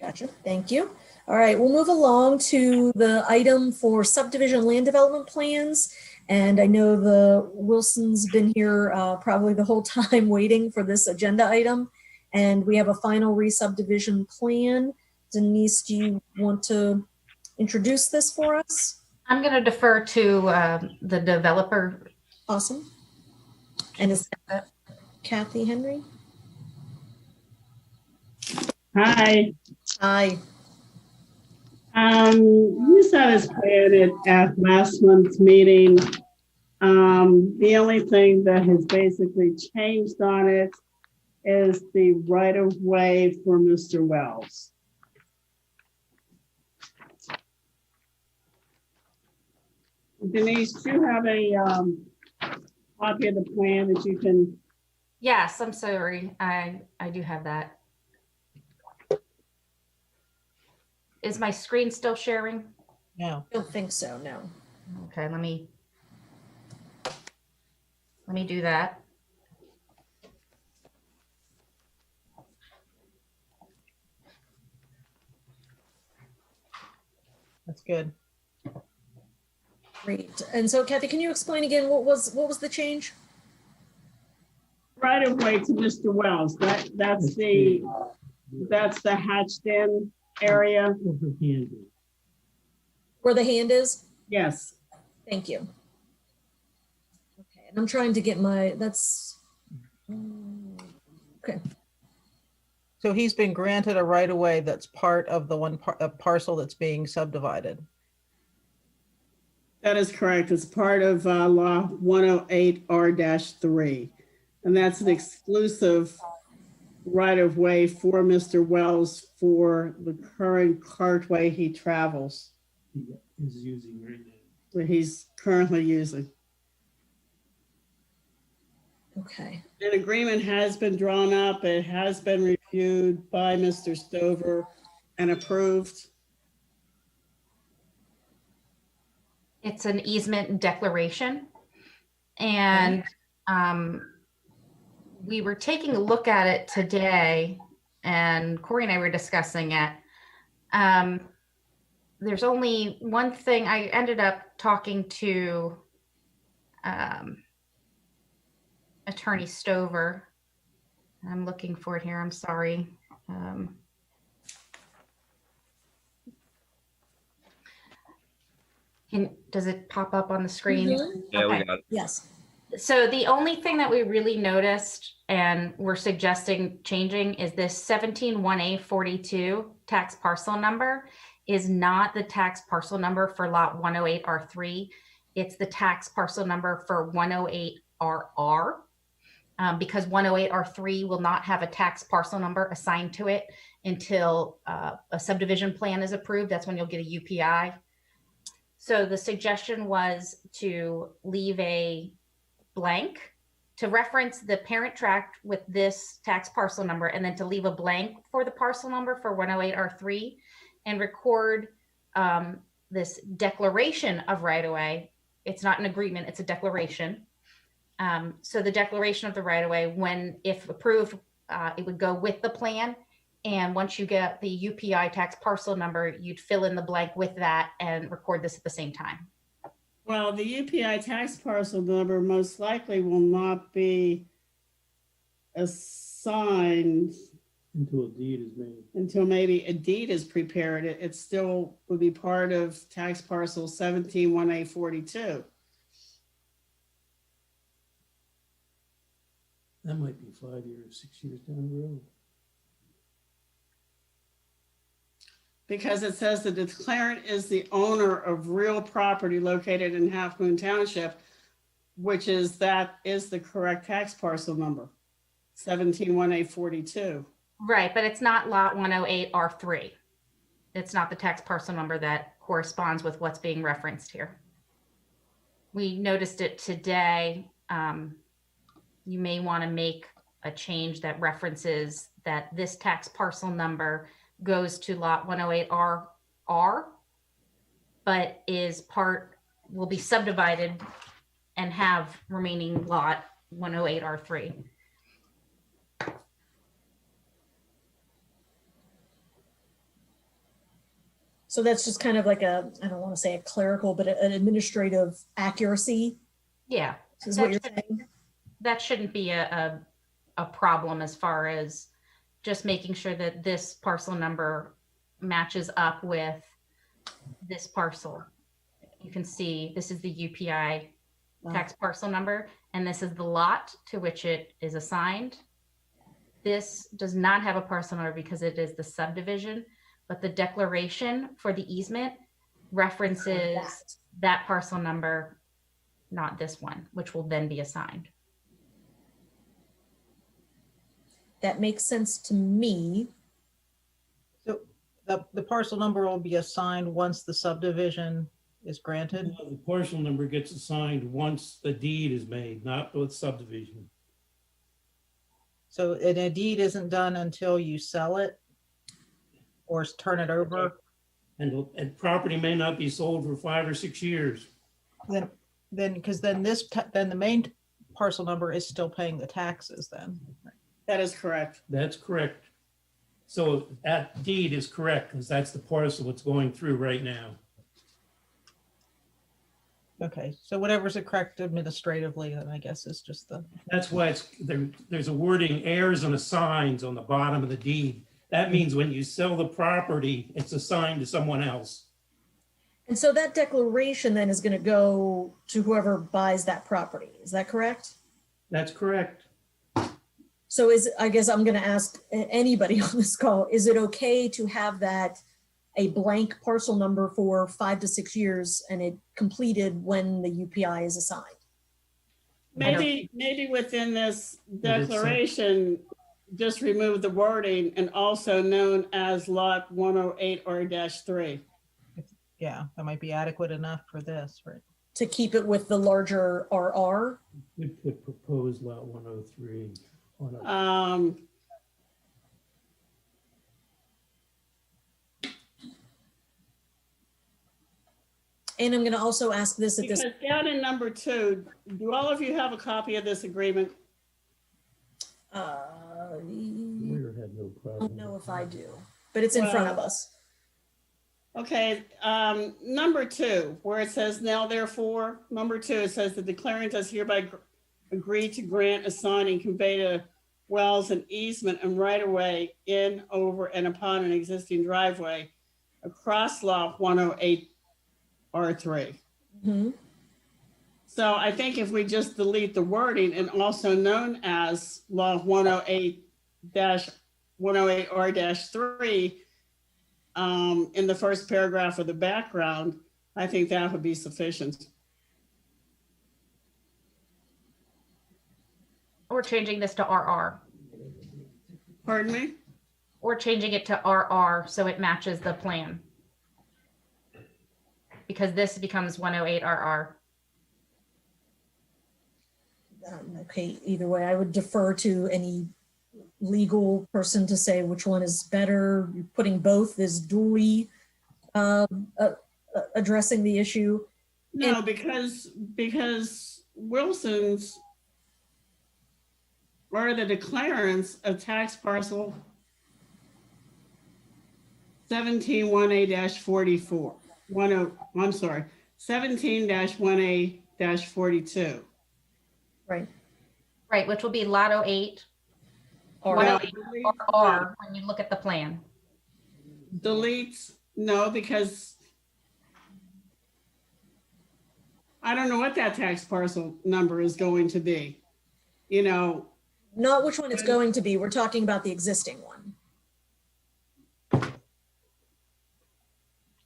Gotcha, thank you. All right, we'll move along to the item for subdivision land development plans. And I know the Wilson's been here probably the whole time waiting for this agenda item. And we have a final re-subdivision plan. Denise, do you want to introduce this for us?
I'm going to defer to the developer.
Awesome. And is that Kathy Henry?
Hi.
Hi.
You saw this plan at last month's meeting. The only thing that has basically changed on it is the right of way for Mr. Wells. Denise, do you have a copy of the plan that you can?
Yes, I'm sorry. I do have that. Is my screen still sharing?
No.
I don't think so, no.
Okay, let me do that.
That's good.
Great. And so Kathy, can you explain again what was the change?
Right of way to Mr. Wells. That's the hatched in area.
Where the hand is?
Yes.
Thank you. Okay, and I'm trying to get my, okay.
So he's been granted a right of way that's part of the parcel that's being subdivided.
That is correct. It's part of law 108R-3. And that's an exclusive right-of-way for Mr. Wells for the current cartway he travels,
Is using right now.
that he's currently using.
Okay.
An agreement has been drawn up. It has been reviewed by Mr. Stover and approved.
It's an easement declaration. And we were taking a look at it today, and Corey and I were discussing it. There's only one thing. I ended up talking to Attorney Stover. I'm looking for it here. I'm sorry. Does it pop up on the screen?
Mhm.
Yeah,
Okay.
we got it.
Yes.
So the only thing that we really noticed and we're suggesting changing is this 171A42 tax parcel number is not the tax parcel number for lot 108R3. It's the tax parcel number for 108RR. Because 108R3 will not have a tax parcel number assigned to it until a subdivision plan is approved. That's when you'll get a UPI. So the suggestion was to leave a blank to reference the parent tract with this tax parcel number, and then to leave a blank for the parcel number for 108R3 and record this declaration of right-of-way. It's not an agreement, it's a declaration. So the declaration of the right-of-way, when, if approved, it would go with the plan. And once you get the UPI tax parcel number, you'd fill in the blank with that and record this at the same time.
Well, the UPI tax parcel number most likely will not be assigned
Until a deed is made.
until maybe a deed is prepared. It still would be part of tax parcel 171A42.
That might be 5 years, 6 years down the road.
Because it says the declarant is the owner of real property located in Halfmoon Township, which is the correct tax parcel number, 171A42.
Right, but it's not lot 108R3. It's not the tax parcel number that corresponds with what's being referenced here. We noticed it today. You may want to make a change that references that this tax parcel number goes to lot 108RR, but will be subdivided and have remaining lot 108R3.
So that's just kind of like I don't want to say a clerical, but an administrative accuracy.
Yeah.
Is what you're saying?
That shouldn't be a problem as far as just making sure that this parcel number matches up with this parcel. You can see this is the UPI tax parcel number, and this is the lot to which it is assigned. This does not have a parcel number because it is the subdivision, but the declaration for the easement references that parcel number, not this one, which will then be assigned.
That makes sense to me.
So the parcel number will be assigned once the subdivision is granted?
The parcel number gets assigned once the deed is made, not with subdivision.
So and a deed isn't done until you sell it or turn it over?
And property may not be sold for 5 or 6 years.
Then because then the main parcel number is still paying the taxes then.
That is correct.
That's correct. So that deed is correct because that's the parcel it's going through right now.
Okay, so whatever's correct administratively, then I guess is just the.
That's why there's a wording heirs and assigns on the bottom of the deed. That means when you sell the property, it's assigned to someone else.
And so that declaration then is going to go to whoever buys that property. Is that correct?
That's correct.
So I guess I'm going to ask anybody on this call, is it okay to have that a blank parcel number for 5 to 6 years and it completed when the UPI is assigned?
Maybe within this
But it's,
declaration, just remove the wording and also known as lot 108 or -3.
Yeah, that might be adequate enough for this, right?
To keep it with the larger RR.
we put proposed lot 103.
And I'm going to also ask this at this.
Because down in number 2, do all of you have a copy of this agreement?
Lawyer had no
I don't
problem.
know if I do, but it's in front of us.
Okay, number 2, where it says now therefore, number 2, it says the declarant does hereby agree to grant, assign, and convey to wells an easement and right of way in, over, and upon an existing driveway across lot 108 R3.
Mhm.
So I think if we just delete the wording and also known as law 108-108 R-3 in the first paragraph of the background, I think that would be sufficient.
Or changing this to RR.
Pardon me?
Or changing it to RR so it matches the plan. Because this becomes 108 RR.
Okay, either way, I would defer to any legal person to say which one is better. You're putting both as duly addressing the issue.
No, because Wilson's are the declarants of tax parcel 17-1A-44. 17-1A-42.
Right.
Right, which will be lot 08,
Or
108 RR when you look at the plan.
Delete, no, because I don't know what that tax parcel number is going to be. You know,
not which one it's going to be. We're talking about the existing one.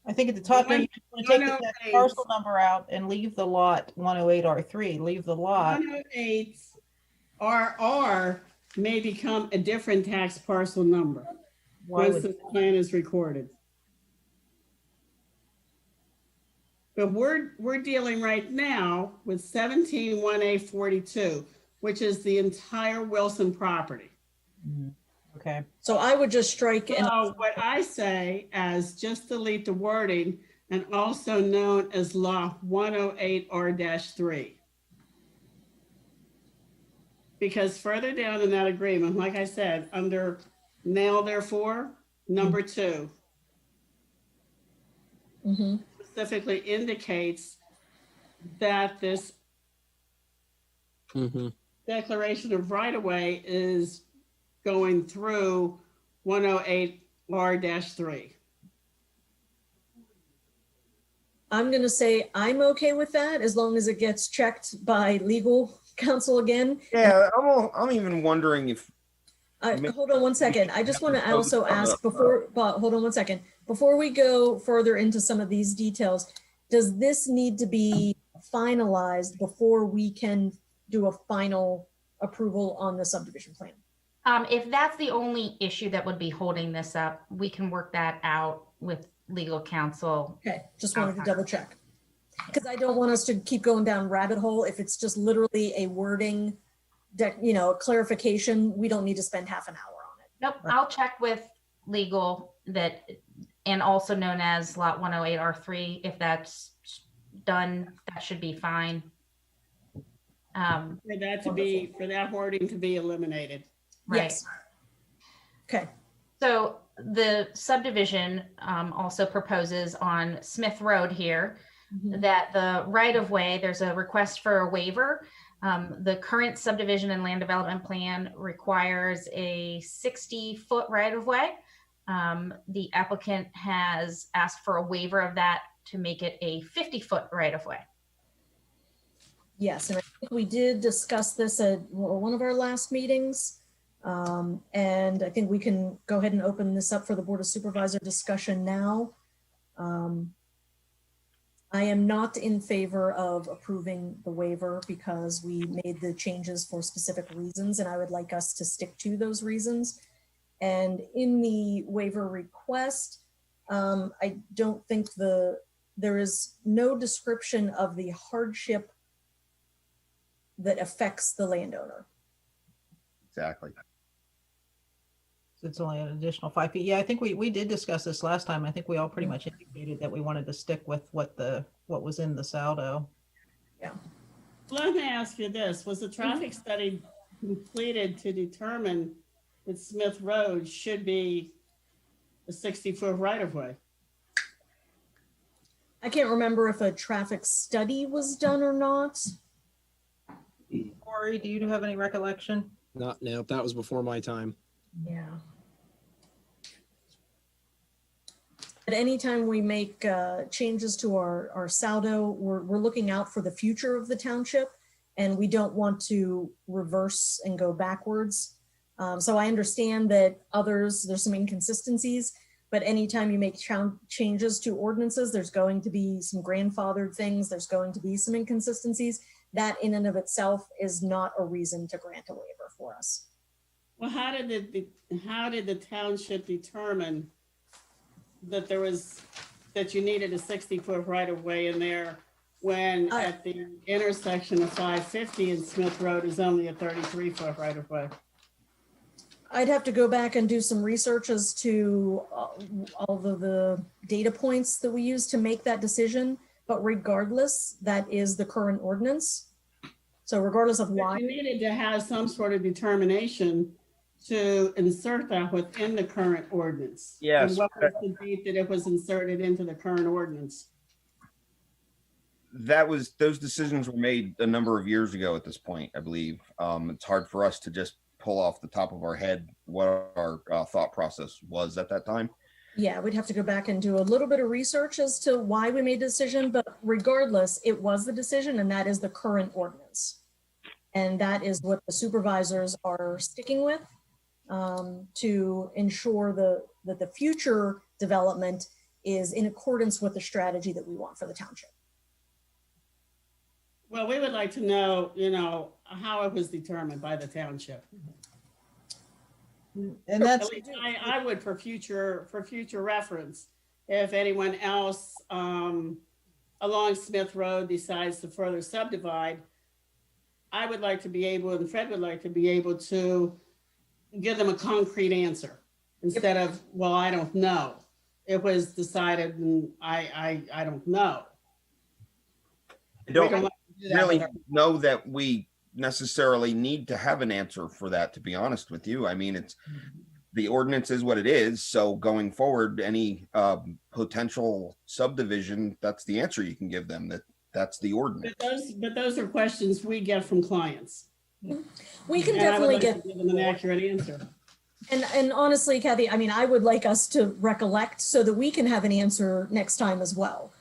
I think at the top, you want to take the
108.
parcel number out and leave the lot 108 R3, leave the lot.
108 RR may become a different tax parcel number
Why
once
would,
the plan is recorded. But we're dealing right now with 17-1A-42, which is the entire Wilson property.
okay.
So I would just strike and
So what I say as just delete the wording and also known as law 108 R-3. Because further down in that agreement, like I said, under now therefore, number 2 specifically indicates that this declaration of right-of-way is going through 108 R-3.
I'm going to say I'm okay with that as long as it gets checked by legal counsel again.
Yeah, I'm even wondering if.
Hold on one second. I just want to also ask before, but hold on one second. Before we go further into some of these details, does this need to be finalized before we can do a final approval on the subdivision plan?
If that's the only issue that would be holding this up, we can work that out with legal counsel.
Okay, just wanted to double check. Because I don't want us to keep going down rabbit hole. If it's just literally a wording, a clarification, we don't need to spend half an hour on it.
Nope, I'll check with legal that, and also known as lot 108 R3. If that's done, that should be fine.
For that wording to be eliminated.
Right.
Yes. Okay.
So the subdivision also proposes on Smith Road here that the right-of-way, there's a request for a waiver. The current subdivision and land development plan requires a 60-foot right-of-way. The applicant has asked for a waiver of that to make it a 50-foot right-of-way.
Yes, and I think we did discuss this at one of our last meetings. And I think we can go ahead and open this up for the Board of Supervisor discussion now. I am not in favor of approving the waiver because we made the changes for specific reasons, and I would like us to stick to those reasons. And in the waiver request, I don't think there is no description of the hardship that affects the landowner.
Exactly.
It's only an additional 5 feet. Yeah, I think we did discuss this last time. I think we all pretty much indicated that we wanted to stick with what was in the saldo.
Yeah.
Let me ask you this, was the traffic study completed to determine that Smith Road should be a 60-foot right-of-way?
I can't remember if a traffic study was done or not.
Corey, do you have any recollection?
No, that was before my time.
Yeah. At any time we make changes to our saldo, we're looking out for the future of the township, and we don't want to reverse and go backwards. So I understand that there's some inconsistencies, but anytime you make changes to ordinances, there's going to be some grandfathered things, there's going to be some inconsistencies. That in and of itself is not a reason to grant a waiver for us.
Well, how did the township determine that that you needed a 60-foot right-of-way in there when at the intersection of 550 and Smith Road is only a 33-foot right-of-way?
I'd have to go back and do some research as to all of the data points that we use to make that decision. But regardless, that is the current ordinance. So regardless of why.
You needed to have some sort of determination to insert that within the current ordinance.
Yes.
And what was the date that it was inserted into the current ordinance?
Those decisions were made a number of years ago at this point, I believe. It's hard for us to just pull off the top of our head what our thought process was at that time.
Yeah, we'd have to go back and do a little bit of research as to why we made the decision, but regardless, it was the decision, and that is the current ordinance. And that is what the supervisors are sticking with to ensure that the future development is in accordance with the strategy that we want for the township.
Well, we would like to know, how it was determined by the township.
And that's,
I would for future reference, if anyone else along Smith Road decides to further subdivide, I would like to be able, and Fred would like to be able to give them a concrete answer instead of, well, I don't know. It was decided and I don't know.
I don't really know that we necessarily need to have an answer for that, to be honest with you. I mean, the ordinance is what it is. So going forward, any potential subdivision, that's the answer you can give them, that's the ordinance.
But those are questions we get from clients.
We can definitely give
them an accurate answer.
And honestly, Kathy, I mean, I would like us to recollect so that we can have an answer next time as well.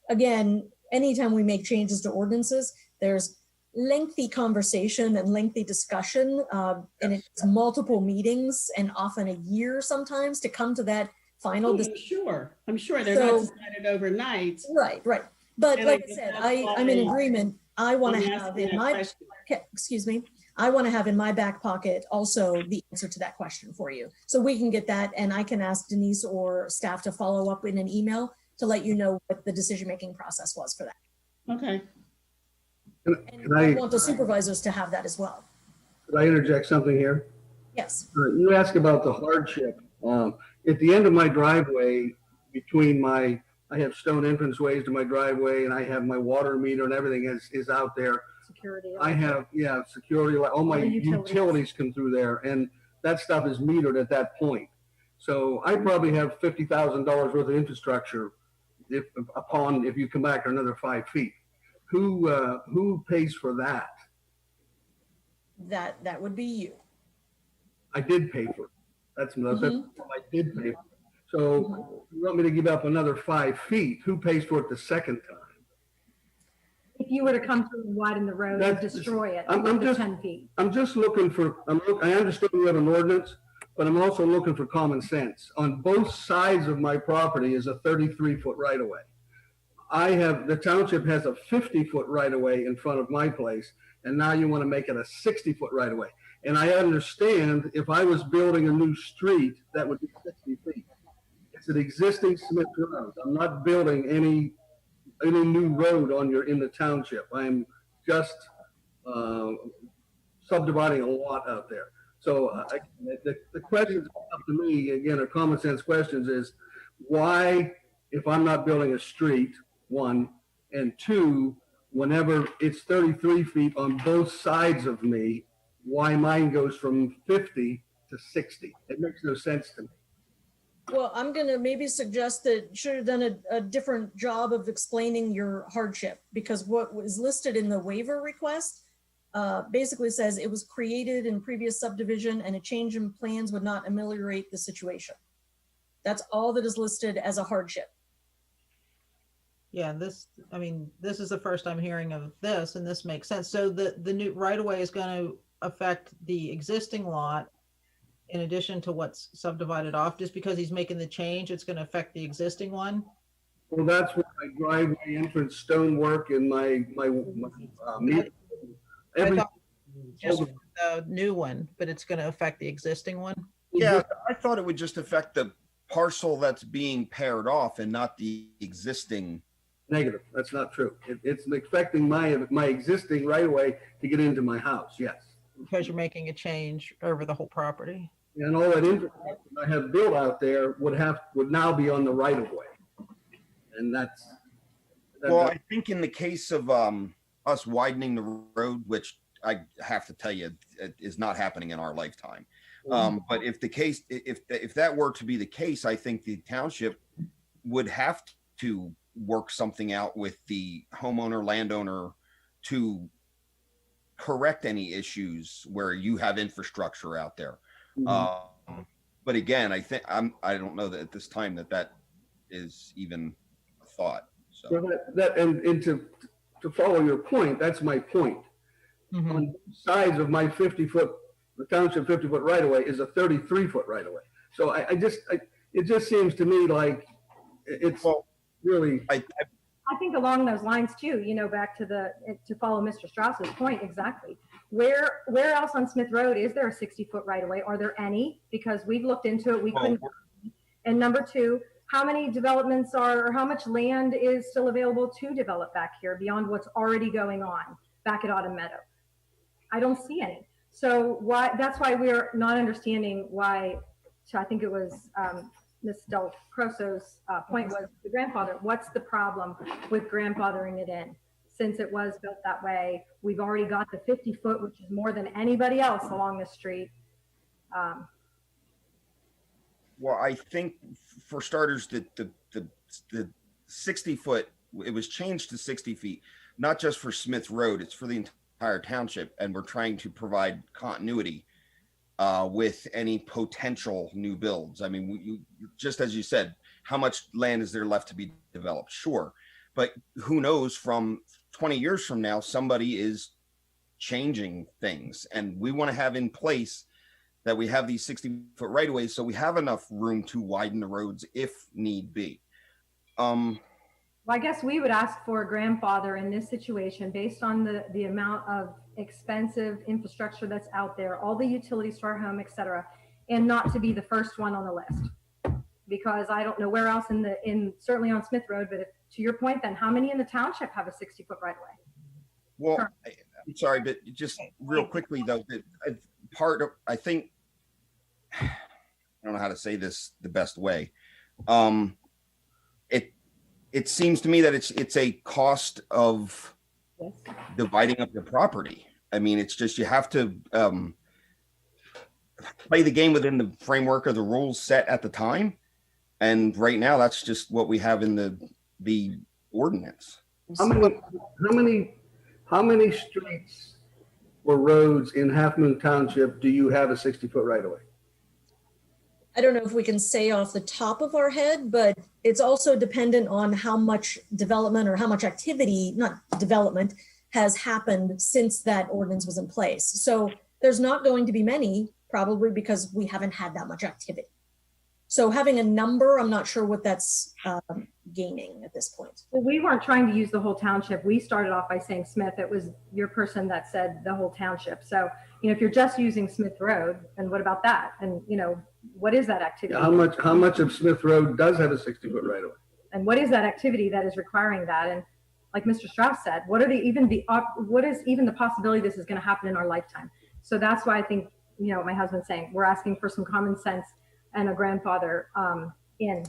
Again, anytime we make changes to ordinances, there's lengthy conversation and lengthy discussion, and it's multiple meetings and often a year sometimes to come to that final decision.
I'm sure they're not decided overnight.
Right. But like I said, I'm in agreement. I want to have in my, I want to have in my back pocket also the answer to that question for you. So we can get that, and I can ask Denise or staff to follow up in an email to let you know what the decision-making process was for that.
Okay.
And I want the supervisors to have that as well.
Could I interject something here?
Yes.
You asked about the hardship. At the end of my driveway, I have stone entranceways to my driveway, and I have my water meter and everything is out there.
Security.
I have, security, all my utilities come through there, and that stuff is metered at that point. So I probably have $50,000 worth of infrastructure if you come back another 5 feet. Who pays for that?
That would be you.
I did pay for it. That's I did pay for it. So you want me to give up another 5 feet? Who pays for it the second time?
If you were to come through and widen the road and destroy it, I'm just 10 feet.
I'm just looking for, I understand we have an ordinance, but I'm also looking for common sense. On both sides of my property is a 33-foot right-of-way. the township has a 50-foot right of way in front of my place, and now you want to make it a 60-foot right of way. And I understand if I was building a new street, that would be 60 feet. It's an existing Smith Road. I'm not building any new road in the township. I'm just subdividing a lot out there. So the questions up to me, again, are common sense questions, is why, if I'm not building a street, one, and two, whenever it's 33 feet on both sides of me, why mine goes from 50 to 60? It makes no sense to me.
Well, I'm going to maybe suggest that you should have done a different job of explaining your hardship, because what was listed in the waiver request basically says it was created in previous subdivision and a change in plans would not ameliorate the situation. That's all that is listed as a hardship.
Yeah, this is the first I'm hearing of this, and this makes sense. So the new right of way is going to affect the existing lot in addition to what's subdivided off. Just because he's making the change, it's going to affect the existing one.
Well, that's where my driveway entrance stonework and my
I thought just the new one, but it's going to affect the existing one.
Yeah, I thought it would just affect the parcel that's being paired off and not the existing.
Negative. That's not true. It's affecting my existing right of way to get into my house. Yes.
Because you're making a change over the whole property.
And all that infrastructure I have built out there would now be on the right of way. And
well, I think in the case of us widening the road, which I have to tell you is not happening in our lifetime. But if that were to be the case, I think the township would have to work something out with the homeowner, landowner to correct any issues where you have infrastructure out there. But again, I don't know that at this time that is even a thought. So
and to follow your point, that's my point. On both sides of my 50-foot, the township 50-foot right of way is a 33-foot right of way. So it just seems to me like it's really.
I think along those lines too, back to follow Mr. Strauss's point exactly. Where else on Smith Road is there a 60-foot right of way? Are there any? Because we've looked into it, we couldn't. And number two, how many developments or how much land is still available to develop back here beyond what's already going on back at Autumn Meadow? I don't see any. So that's why we're not understanding why. So I think it was Ms. Del Croso's point was the grandfather. What's the problem with grandfathering it in? Since it was built that way, we've already got the 50-foot, which is more than anybody else along the street.
Well, I think for starters, the 60-foot, it was changed to 60 feet, not just for Smith Road, it's for the entire township. And we're trying to provide continuity with any potential new builds. I mean, just as you said, how much land is there left to be developed? Sure. But who knows, from 20 years from now, somebody is changing things. And we want to have in place that we have these 60-foot right-of-ways so we have enough room to widen the roads if need be.
Well, I guess we would ask for a grandfather in this situation based on the amount of expensive infrastructure that's out there, all the utilities to our home, et cetera, and not to be the first one on the list. Because I don't know where else certainly on Smith Road, but to your point, then how many in the township have a 60-foot right away?
Well, I'm sorry, but just real quickly though, I think, I don't know how to say this the best way. It seems to me that it's a cost of dividing up the property. I mean, it's just, you have to play the game within the framework of the rules set at the time. And right now, that's just what we have in the ordinance.
How many streets or roads in Halfmoon Township do you have a 60-foot right of way?
I don't know if we can say off the top of our head, but it's also dependent on how much development or how much activity, not development, has happened since that ordinance was in place. So there's not going to be many, probably because we haven't had that much activity. So having a number, I'm not sure what that's gaining at this point.
Well, we weren't trying to use the whole township. We started off by saying Smith. It was your person that said the whole township. So, if you're just using Smith Road, and what about that? And, what is that activity?
How much of Smith Road does have a 60-foot right of way?
And what is that activity that is requiring that? And like Mr. Strauss said, what is even the possibility this is going to happen in our lifetime? So that's why I think, my husband's saying we're asking for some common sense and a grandfather in.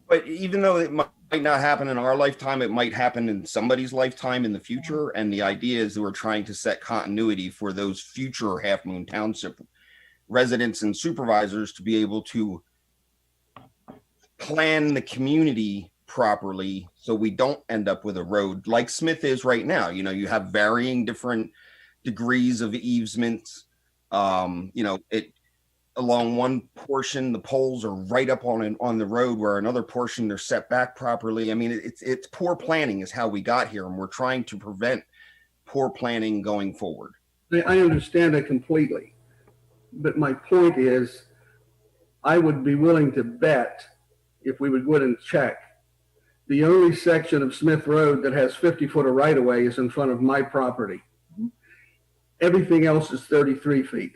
But even though it might not happen in our lifetime, it might happen in somebody's lifetime in the future. And the idea is that we're trying to set continuity for those future Halfmoon Township residents and supervisors to be able to plan the community properly so we don't end up with a road like Smith is right now. You have varying different degrees of easements. Along one portion, the poles are right up on the road, where another portion they're set back properly. I mean, it's poor planning is how we got here, and we're trying to prevent poor planning going forward.
I understand that completely, but my point is, I would be willing to bet, if we would go ahead and check, the only section of Smith Road that has 50-foot of right-of-way is in front of my property. Everything else is 33 feet.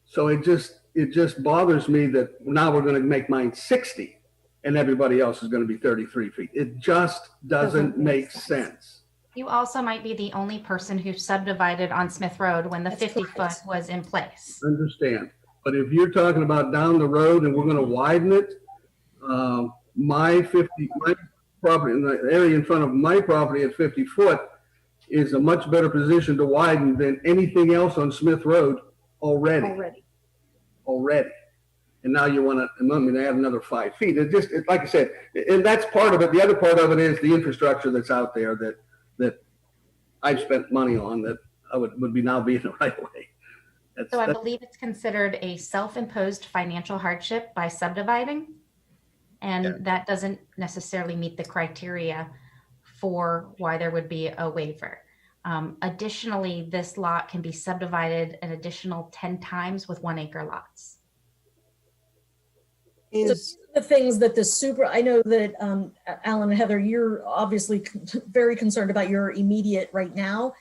So it just bothers me that now we're going to make mine 60 and everybody else is going to be 33 feet. It just doesn't make sense.
You also might be the only person who subdivided on Smith Road when the 50-foot was in place.
Understand. But if you're talking about down the road and we're going to widen it, my property, in the area in front of my property at 50 foot is a much better position to widen than anything else on Smith Road already. And now you want me to add another 5 feet. Like I said, and that's part of it. The other part of it is the infrastructure that's out there that I've spent money on that I would be now being the right way.
So I believe it's considered a self-imposed financial hardship by subdividing, and that doesn't necessarily meet the criteria for why there would be a waiver. Additionally, this lot can be subdivided an additional 10 times with 1 acre lots.
So the things that I know that Alan and Heather, you're obviously very concerned about your immediate right now.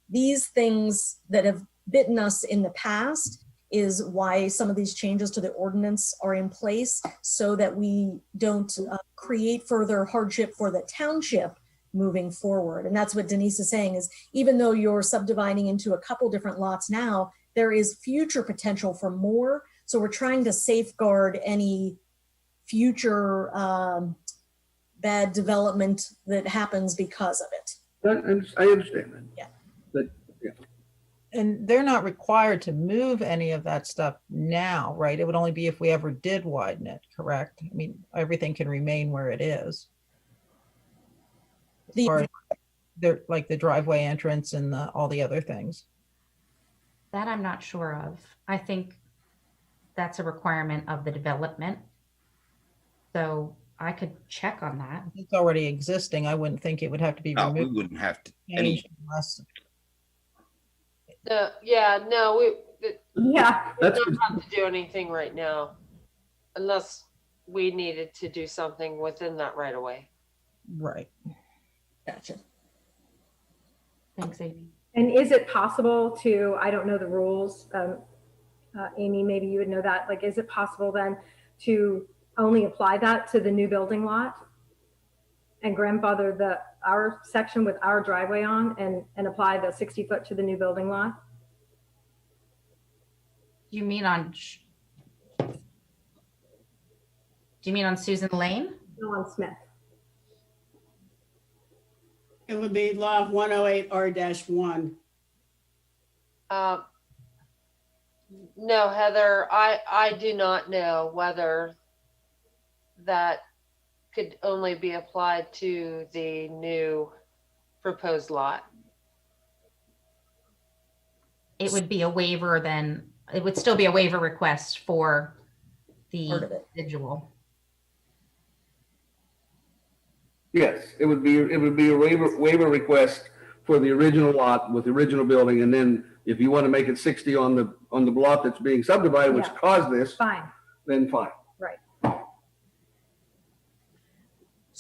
These things that have bitten us in the past is why some of these changes to the ordinance are in place, so that we don't create further hardship for the township moving forward. And that's what Denise is saying, is even though you're subdividing into a couple different lots now, there is future potential for more. So we're trying to safeguard any future bad development that happens because of it.
I understand that.
Yeah.
But, yeah.
And they're not required to move any of that stuff now, right? It would only be if we ever did widen it, correct? I mean, everything can remain where it is. Like the driveway entrance and all the other things.
That I'm not sure of. I think that's a requirement of the development. So I could check on that.
It's already existing. I wouldn't think it would have to be removed.
No, we wouldn't have to.
Yeah, no, we don't have to do anything right now, unless we needed to do something within that right away.
Right.
Gotcha.
Thanks, Amy.
And is it possible to, I don't know the rules, Amy, maybe you would know that, like, is it possible then to only apply that to the new building lot and grandfather our section with our driveway on and apply the 60 foot to the new building lot?
Do you mean on Susan Lane?
No, on Smith.
It would be law 108R-1.
No, Heather, I do not know whether that could only be applied to the new proposed lot.
It would be a waiver then. It would still be a waiver request for the individual.
Yes, it would be a waiver request for the original lot with the original building, and then if you want to make it 60 on the block that's being subdivided, which caused this,
fine.
Then fine.
Right.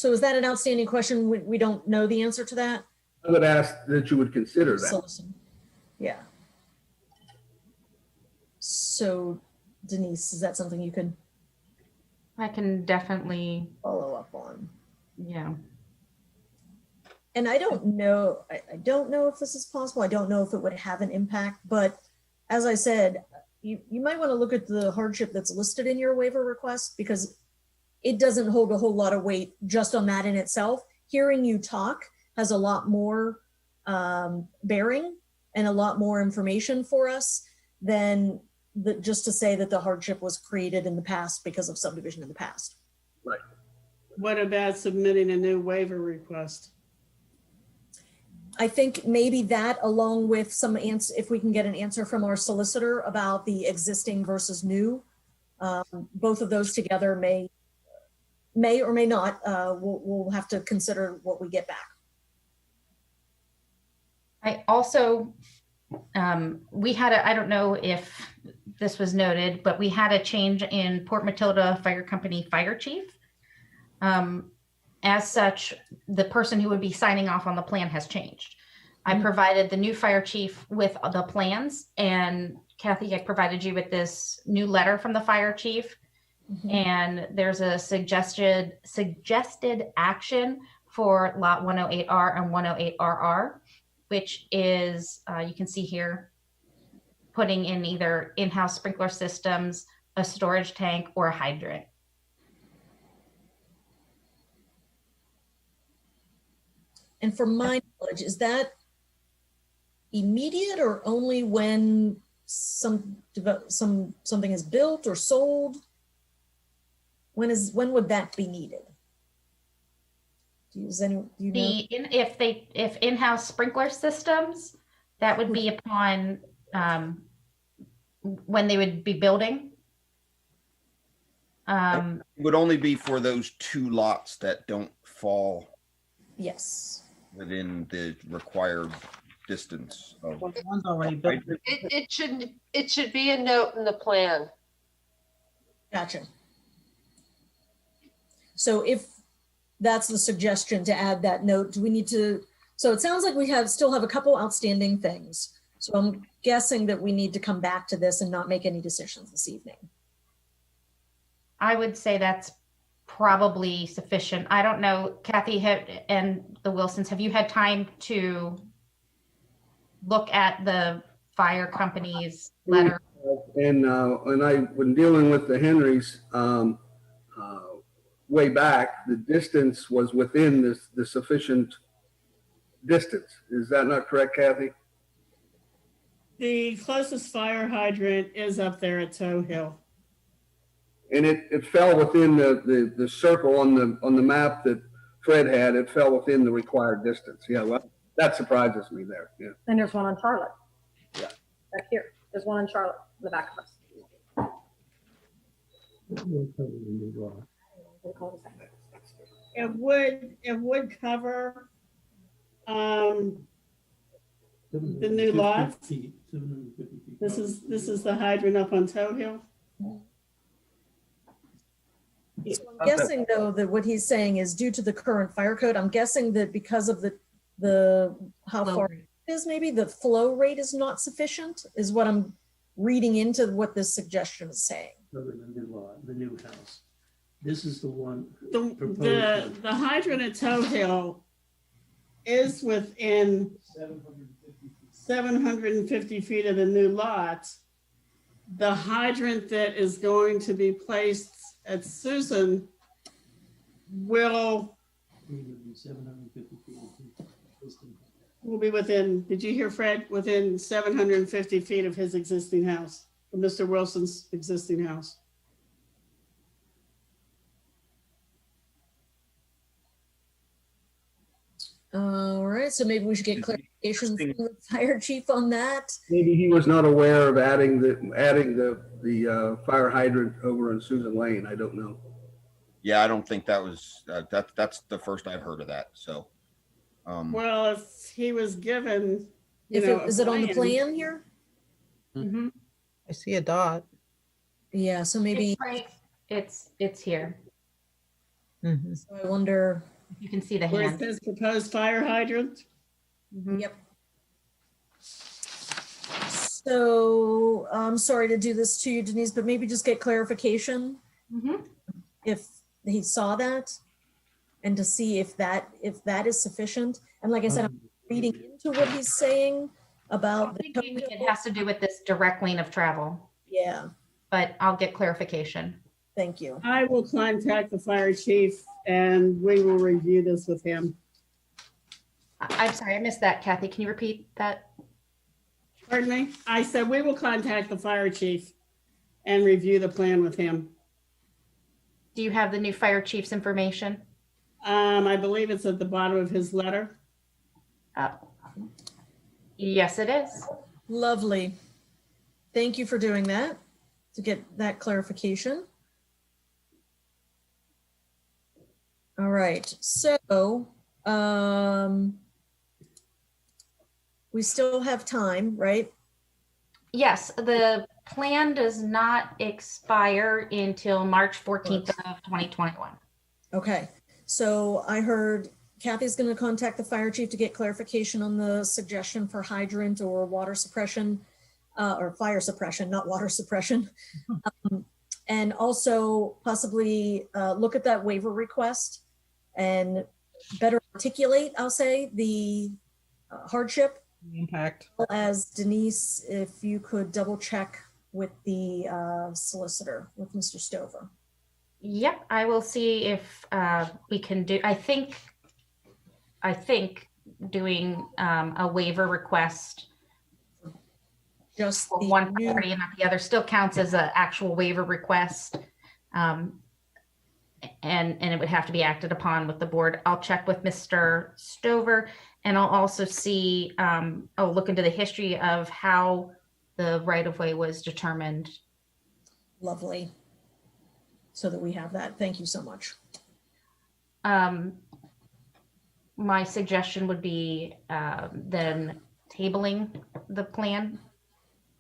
So is that an outstanding question? We don't know the answer to that?
I would ask that you would consider that.
Solicitor. Yeah. So Denise, is that something you could
I can definitely,
follow up on?
yeah.
And I don't know, I don't know if this is possible. I don't know if it would have an impact, but as I said, you might want to look at the hardship that's listed in your waiver request, because it doesn't hold a whole lot of weight just on that in itself. Hearing you talk has a lot more bearing and a lot more information for us than just to say that the hardship was created in the past because of subdivision in the past.
Right.
What about submitting a new waiver request?
I think maybe that, along with some answer, if we can get an answer from our solicitor about the existing versus new, both of those together may or may not. We'll have to consider what we get back.
I also, we had I don't know if this was noted, but we had a change in Port Matilda Fire Company fire chief. As such, the person who would be signing off on the plan has changed. I provided the new fire chief with the plans, and Kathy, I provided you with this new letter from the fire chief. And there's a suggested action for lot 108R and 108RR, which is, you can see here, putting in either in-house sprinkler systems, a storage tank, or a hydrant.
And for my knowledge, is that immediate or only when something is built or sold? When would that be needed? Do you know?
If in-house sprinkler systems, that would be upon when they would be building.
It would only be for those 2 lots that don't fall
Yes.
within the required distance of.
Well, one's already built.
It should be a note in the plan.
Gotcha. So if that's the suggestion, to add that note, do we need to, so it sounds like we still have a couple outstanding things. So I'm guessing that we need to come back to this and not make any decisions this evening.
I would say that's probably sufficient. I don't know, Kathy and the Wilsons, have you had time to look at the fire company's letter?
And when dealing with the Henrys, way back, the distance was within the sufficient distance. Is that not correct, Kathy?
The closest fire hydrant is up there at Toe Hill.
And it fell within the circle on the map that Fred had. It fell within the required distance. Yeah, well, that surprises me there. Yeah.
And there's one on Charlotte.
Yeah.
Back here. There's one on Charlotte in the back of us.
It would cover the new lots. This is the hydrant up on Toe Hill.
So I'm guessing though that what he's saying is due to the current fire code. I'm guessing that because of the how far it is, maybe the flow rate is not sufficient, is what I'm reading into what this suggestion is saying.
The new lot, the new house. This is the one.
The hydrant at Toe Hill is within 750 feet of the new lot. The hydrant that is going to be placed at Susan will be within, did you hear Fred? Within 750 feet of his existing house, of Mr. Wilson's existing house.
All right, so maybe we should get clarification from the fire chief on that.
Maybe he was not aware of adding the fire hydrant over in Susan Lane. I don't know.
Yeah, I don't think that was that's the first I've heard of that. So,
well, if he was given,
is it on the plan here?
Mm-hmm.
I see a dot.
Yeah, so maybe
it's here.
Mm-hmm.
So I wonder.
You can see the
Where it
hand.
says proposed fire hydrant.
Mhm.
Yep. So I'm sorry to do this to you, Denise, but maybe just get clarification
Mhm.
if he saw that and to see if that is sufficient. And like I said, I'm reading into what he's saying about
I'm
the
thinking it has to do with this direct lane of travel,
yeah,
but I'll get clarification.
thank you.
I will contact the fire chief and we will review this with him.
I'm sorry, I missed that, Kathy. Can you repeat that?
Pardon me? I said we will contact the fire chief and review the plan with him.
Do you have the new fire chief's information?
I believe it's at the bottom of his letter.
Yes, it is.
Lovely. Thank you for doing that, to get that clarification. All right, so we still have time, right?
Yes, the plan does not expire until March 14th of 2021.
Okay, so I heard Kathy's going to contact the fire chief to get clarification on the suggestion for hydrant or water suppression, or fire suppression, not water suppression. And also possibly look at that waiver request and better articulate, I'll say, the hardship.
Impact.
As Denise, if you could double check with the solicitor, with Mr. Stover.
Yep, I will see if we can do, I think doing a waiver request
just
for one property and not the other still counts as an actual waiver request. And it would have to be acted upon with the board. I'll check with Mr. Stover, and I'll also see, I'll look into the history of how the right-of-way was determined.
Lovely. So that we have that. Thank you so much.
My suggestion would be then tabling the plan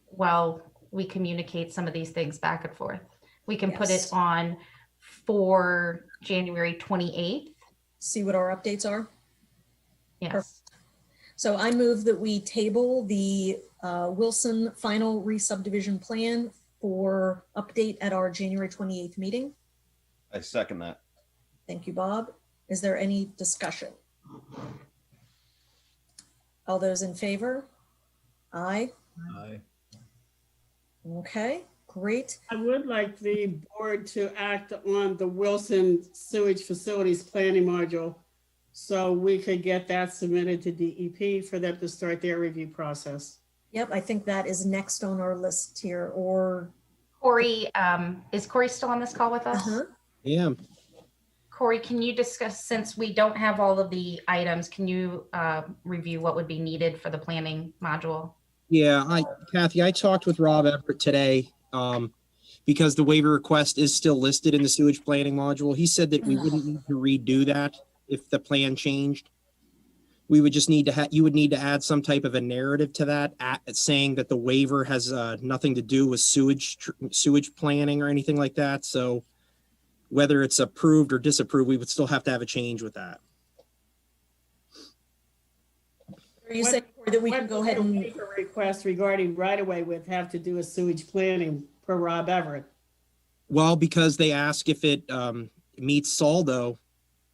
while we communicate some of these things back and forth. We can put it on for January 28th.
See what our updates are.
Yes.
Perfect. So I move that we table the Wilson final re-subdivision plan for update at our January 28th meeting.
I second that.
Thank you, Bob. Is there any discussion? All those in favor? Aye.
Aye.
Okay, great.
I would like the board to act on the Wilson sewage facilities planning module so we could get that submitted to DEP for them to start their review process.
Yep, I think that is next on our list here, or
Corey, is Corey still on this call with us?
Yeah.
Corey, can you discuss, since we don't have all of the items, can you review what would be needed for the planning module?
Yeah, Kathy, I talked with Rob Everett today because the waiver request is still listed in the sewage planning module. He said that we wouldn't need to redo that if the plan changed. We would just need to you would need to add some type of a narrative to that, saying that the waiver has nothing to do with sewage planning or anything like that. So whether it's approved or disapproved, we would still have to have a change with that.
are you saying that we can go ahead and
waiver request regarding right-of-way would have to do with sewage planning per Rob Everett?
Well, because they ask if it meets SALDO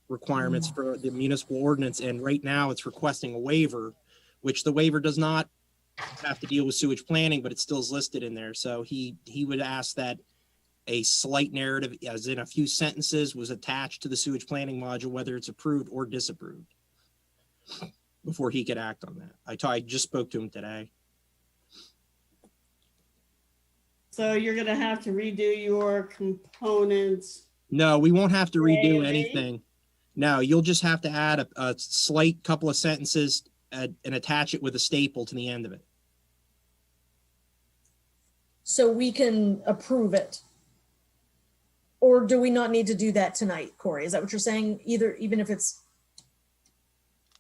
requirements for the municipal ordinance, and right now it's requesting a waiver, which the waiver does not have to deal with sewage planning, but it still is listed in there. So he would ask that a slight narrative, as in a few sentences, was attached to the sewage planning module, whether it's approved or disapproved, before he could act on that. I just spoke to him today.
So you're gonna have to redo your components.
No, we won't have to redo anything. No, you'll just have to add a slight couple of sentences and attach it with a staple to the end of it.
so we can approve it? Or do we not need to do that tonight, Corey? Is that what you're saying? Even if it's,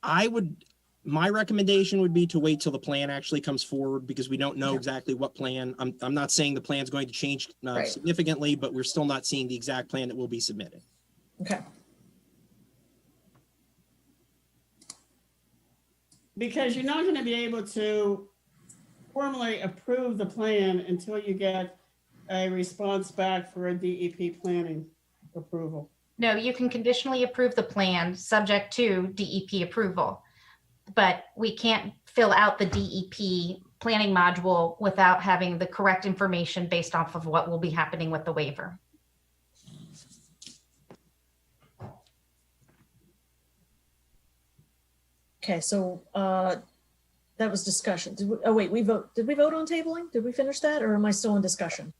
my recommendation would be to wait till the plan actually comes forward, because we don't know exactly what plan. I'm not saying the plan's going to change significantly, but we're still not seeing the exact plan that will be submitted.
okay.
because you're not going to be able to formally approve the plan until you get a response back for a DEP planning approval.
No, you can conditionally approve the plan subject to DEP approval, but we can't fill out the DEP planning module without having the correct information based off of what will be happening with the waiver.
Okay, so that was discussion. Did we, oh wait, did we vote on tabling? Did we finish that, or am I still in discussion?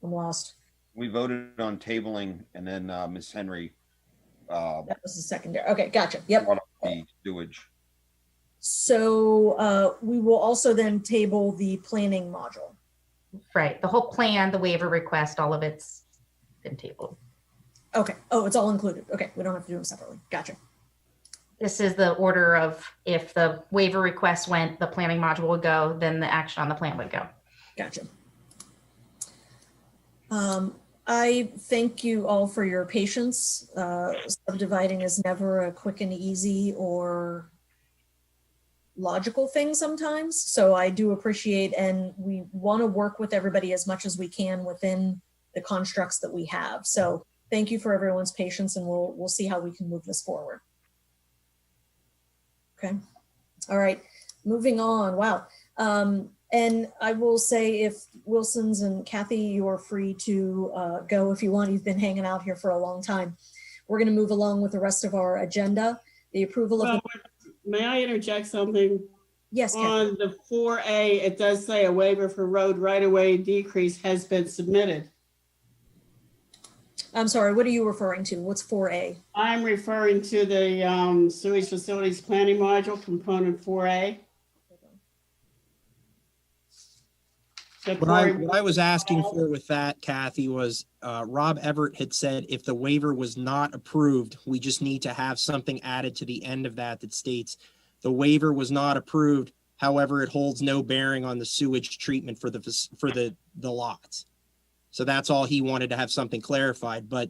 I'm lost.
We voted on tabling, and then Ms. Henry.
That was the secondary. Okay, gotcha. Yep.
Brought up the sewage.
So we will also then table the planning module.
Right, the whole plan, the waiver request, all of it's been tabled.
Okay. Oh, it's all included. Okay, we don't have to do them separately. Gotcha.
This is the order of if the waiver request went, the planning module would go, then the action on the plan would go.
Gotcha. I thank you all for your patience. Subdividing is never a quick and easy or logical thing sometimes. So I do appreciate, and we want to work with everybody as much as we can within the constructs that we have. So thank you for everyone's patience, and we'll see how we can move this forward. Okay. All right. Moving on. Wow. And I will say, if Wilson's and Kathy, you're free to go if you want. You've been hanging out here for a long time. We're going to move along with the rest of our agenda. The approval of.
May I interject something?
Yes.
On the 4A, it does say a waiver for road right-of-way decrease has been submitted.
I'm sorry, what are you referring to? What's 4A?
I'm referring to the sewage facilities planning module, component 4A.
What I was asking for with that, Kathy, was Rob Everett had said if the waiver was not approved, we just need to have something added to the end of that that states the waiver was not approved. However, it holds no bearing on the sewage treatment for the lots. So that's all he wanted to have something clarified. But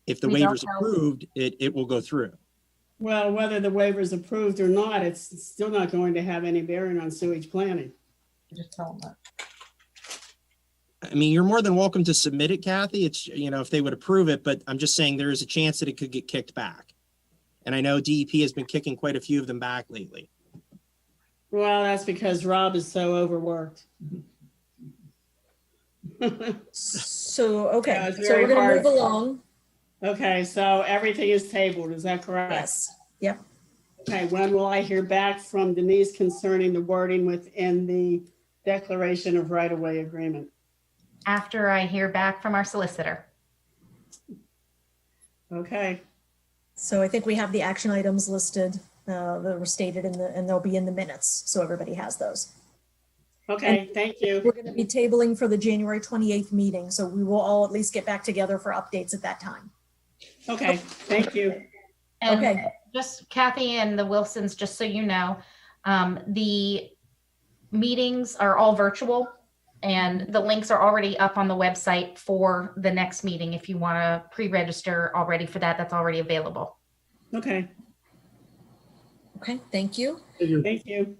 if the waiver's approved, it will go through.
Well, whether the waiver is approved or not, it's still not going to have any bearing on sewage planning.
Just tell them that.
I mean, you're more than welcome to submit it, Kathy. It's, you know, if they would approve it, but I'm just saying there is a chance that it could get kicked back. And I know DEP has been kicking quite a few of them back lately.
Well, that's because Rob is so overworked.
So, okay, so we're going to move along.
Okay, so everything is tabled, is that correct?
Yes, yep.
Okay, when will I hear back from Denise concerning the wording within the declaration of right-of-way agreement?
After I hear back from our solicitor.
Okay.
So I think we have the action items listed that were stated and they'll be in the minutes. So everybody has those.
Okay,
and
thank you.
We're going to be tabling for the January 28th meeting. So we will all at least get back together for updates at that time.
Okay, thank you.
And
okay.
Just Kathy and the Wilsons, just so you know, the meetings are all virtual and the links are already up on the website for the next meeting. If you want to pre-register already for that, that's already available.
Okay.
Okay, thank you.
Thank you.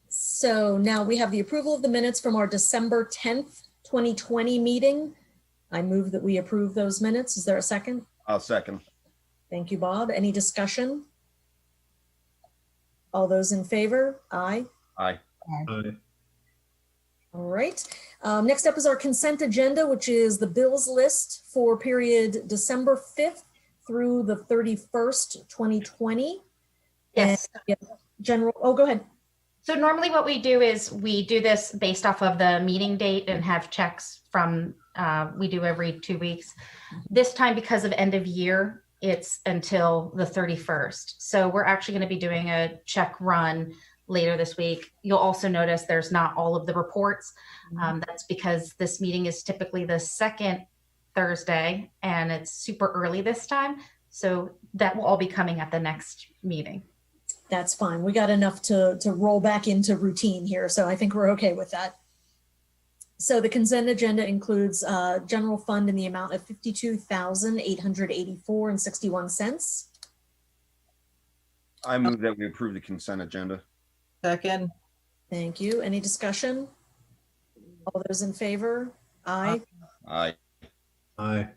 So now we have the approval of the minutes from our December 10th, 2020 meeting. I move that we approve those minutes. Is there a second?
I'll second.
Thank you, Bob. Any discussion? All those in favor? Aye.
Aye.
Aye.
All right. Next up is our consent agenda, which is the bills list for period December 5th through the 31st, 2020.
Yes.
And general, oh, go ahead.
So normally what we do is we do this based off of the meeting date and have checks from, we do every 2 weeks. This time, because of end of year, it's until the 31st. So we're actually going to be doing a check run later this week. You'll also notice there's not all of the reports. That's because this meeting is typically the second Thursday and it's super early this time. So that will all be coming at the next meeting.
That's fine. We got enough to roll back into routine here. So I think we're okay with that. So the consent agenda includes general fund in the amount of $52,884.61.
I move that we approve the consent agenda.
Second.
Thank you. Any discussion? All those in favor? Aye.
Aye.
Aye.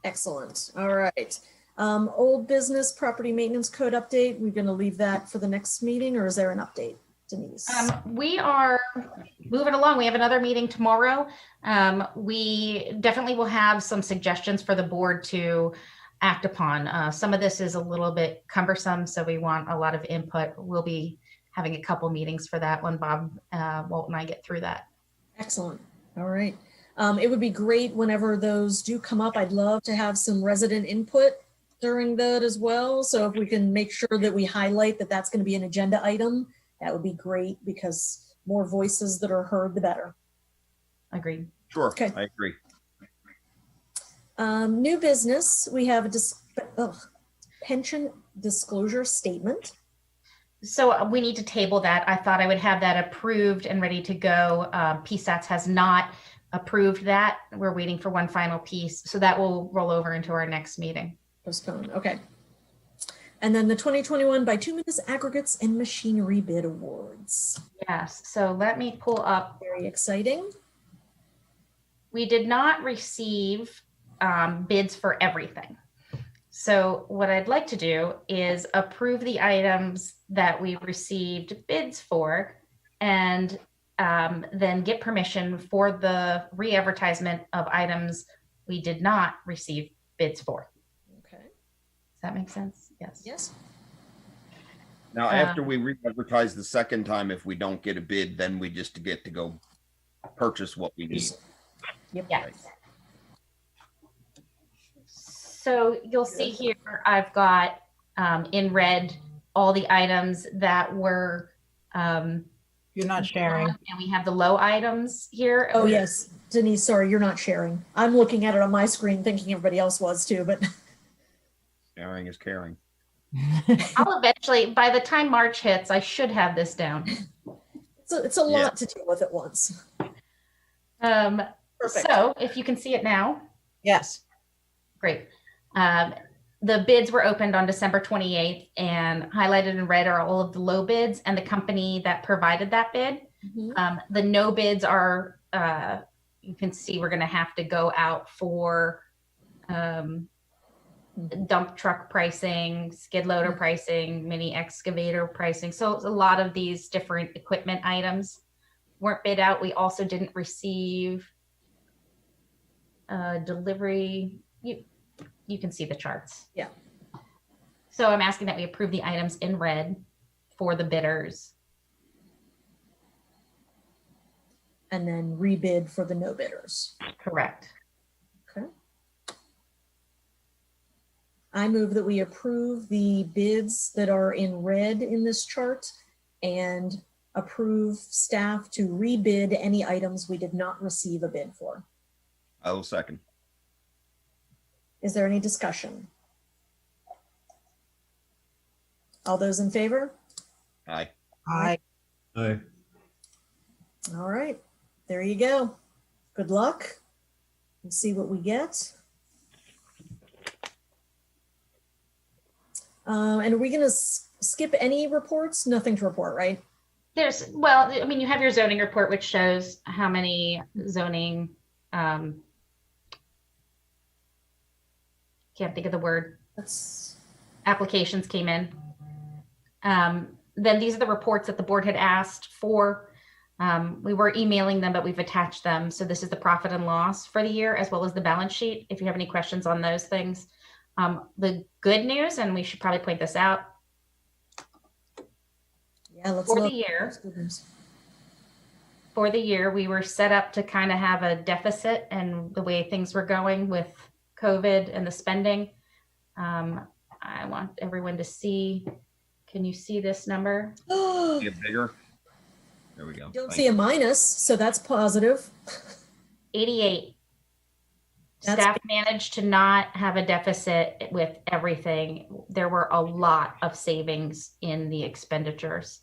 Excellent. All right. Old business property maintenance code update. We're going to leave that for the next meeting, or is there an update, Denise?
We are moving along. We have another meeting tomorrow. We definitely will have some suggestions for the board to act upon. Some of this is a little bit cumbersome, so we want a lot of input. We'll be having a couple meetings for that when Bob, Walt, and I get through that.
Excellent. All right. It would be great whenever those do come up. I'd love to have some resident input during that as well. So if we can make sure that we highlight that that's going to be an agenda item, that would be great, because more voices that are heard, the better.
Agreed.
Sure.
Okay.
I agree.
New business, we have a pension disclosure statement.
So we need to table that. I thought I would have that approved and ready to go. PSATS has not approved that. We're waiting for one final piece. So that will roll over into our next meeting.
Postponed. Okay. And then the 2021 bituminous aggregates and machinery bid awards.
Yes. So let me pull up.
Very exciting.
We did not receive bids for everything. So what I'd like to do is approve the items that we received bids for, and then get permission for the re-advertisement of items we did not receive bids for.
Okay.
Does that make sense? Yes.
Yes.
Now, after we re-advertise the second time, if we don't get a bid, then we just get to go purchase what we need.
Yep.
Yes. So you'll see here, I've got in red all the items that were.
You're not sharing.
And we have the low items here.
Oh, yes. Denise, sorry, you're not sharing. I'm looking at it on my screen thinking everybody else was too, but.
Sharing is caring.
I'll eventually, by the time March hits, I should have this down.
It's a lot to deal with at once. Perfect.
So if you can see it now.
Yes.
Great. The bids were opened on December 28th, and highlighted in red are all of the low bids and the company that provided that bid.
Mm-hmm.
The no bids are, you can see we're going to have to go out for dump truck pricing, skid loader pricing, mini excavator pricing. So a lot of these different equipment items weren't bid out. We also didn't receive delivery. You can see the charts.
Yeah.
So I'm asking that we approve the items in red for the bidders.
And then rebid for the no bidders.
Correct.
Okay. I move that we approve the bids that are in red in this chart and approve staff to rebid any items we did not receive a bid for.
I will second.
Is there any discussion? All those in favor?
Aye.
Aye.
Aye.
All right, there you go. Good luck. Let's see what we get. And are we gonna skip any reports? Nothing to report, right?
Well, I mean, you have your zoning report, which shows how many zoning, can't think of the word. Applications came in. Then these are the reports that the board had asked for. We were emailing them, but we've attached them. So this is the profit and loss for the year, as well as the balance sheet, if you have any questions on those things. The good news, and we should probably point this out.
Yeah, let's
for
look.
the year. For the year, we were set up to kind of have a deficit, and the way things were going with COVID and the spending. I want everyone to see. Can you see this number?
Get bigger. There we go.
Don't see a minus, so that's positive.
88. Staff managed to not have a deficit with everything. There were a lot of savings in the expenditures.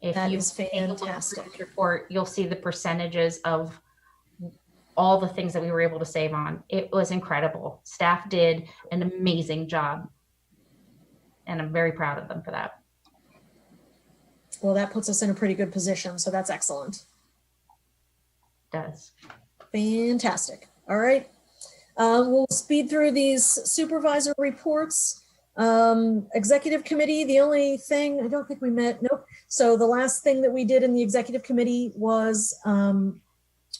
If
That
you
is
take a look at
fantastic.
this report, you'll see the percentages of all the things that we were able to save on. It was incredible. Staff did an amazing job, and I'm very proud of them for that.
Well, that puts us in a pretty good position, so that's excellent.
Does.
Fantastic. All right. We'll speed through these supervisor reports. Executive committee, the only thing, I don't think we met, nope. So the last thing that we did in the executive committee was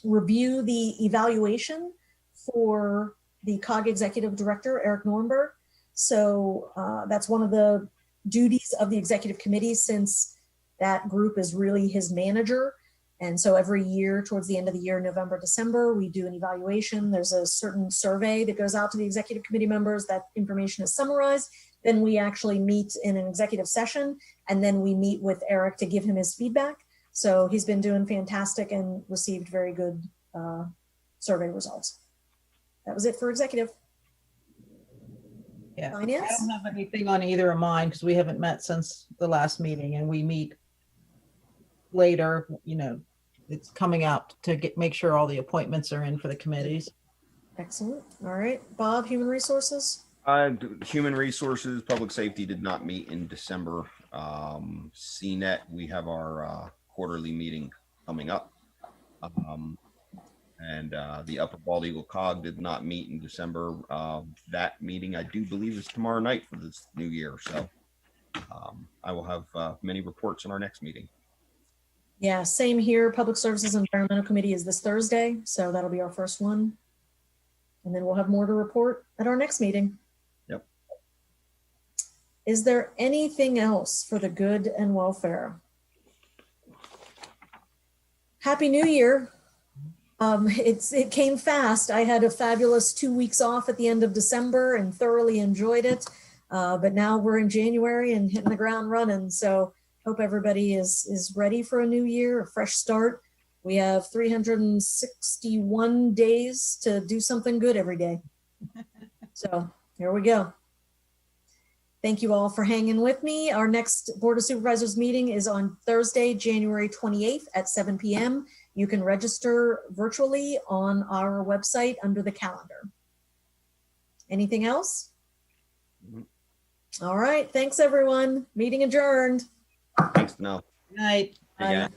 review the evaluation for the COG executive director, Eric Nornberg. So that's one of the duties of the executive committee, since that group is really his manager. And so every year, towards the end of the year, November, December, we do an evaluation. There's a certain survey that goes out to the executive committee members. That information is summarized. Then we actually meet in an executive session, and then we meet with Eric to give him his feedback. So he's been doing fantastic and received very good survey results. That was it for executive.
Yeah,
Finance?
I don't have anything on either of mine because we haven't met since the last meeting, and we meet later, you know, it's coming up to make sure all the appointments are in for the committees.
Excellent. All right. Bob, human resources?
Human resources, public safety did not meet in December. CNET, we have our quarterly meeting coming up. And the Upper Bald Eagle COG did not meet in December. That meeting, I do believe, is tomorrow night for this new year. So I will have many reports in our next meeting.
Yeah, same here. Public Services and Environmental Committee is this Thursday, so that'll be our first one. And then we'll have more to report at our next meeting.
Yep.
Is there anything else for the good and welfare? Happy New Year. It came fast. I had a fabulous 2 weeks off at the end of December and thoroughly enjoyed it. But now we're in January and hitting the ground running. So hope everybody is ready for a new year, a fresh start. We have 361 days to do something good every day. So here we go. Thank you all for hanging with me. Our next Board of Supervisors meeting is on Thursday, January 28th at 7 p.m. You can register virtually on our website under the calendar. Anything else? All right. Thanks, everyone. Meeting adjourned.
Thanks, no.
Good night.
Hey, guys.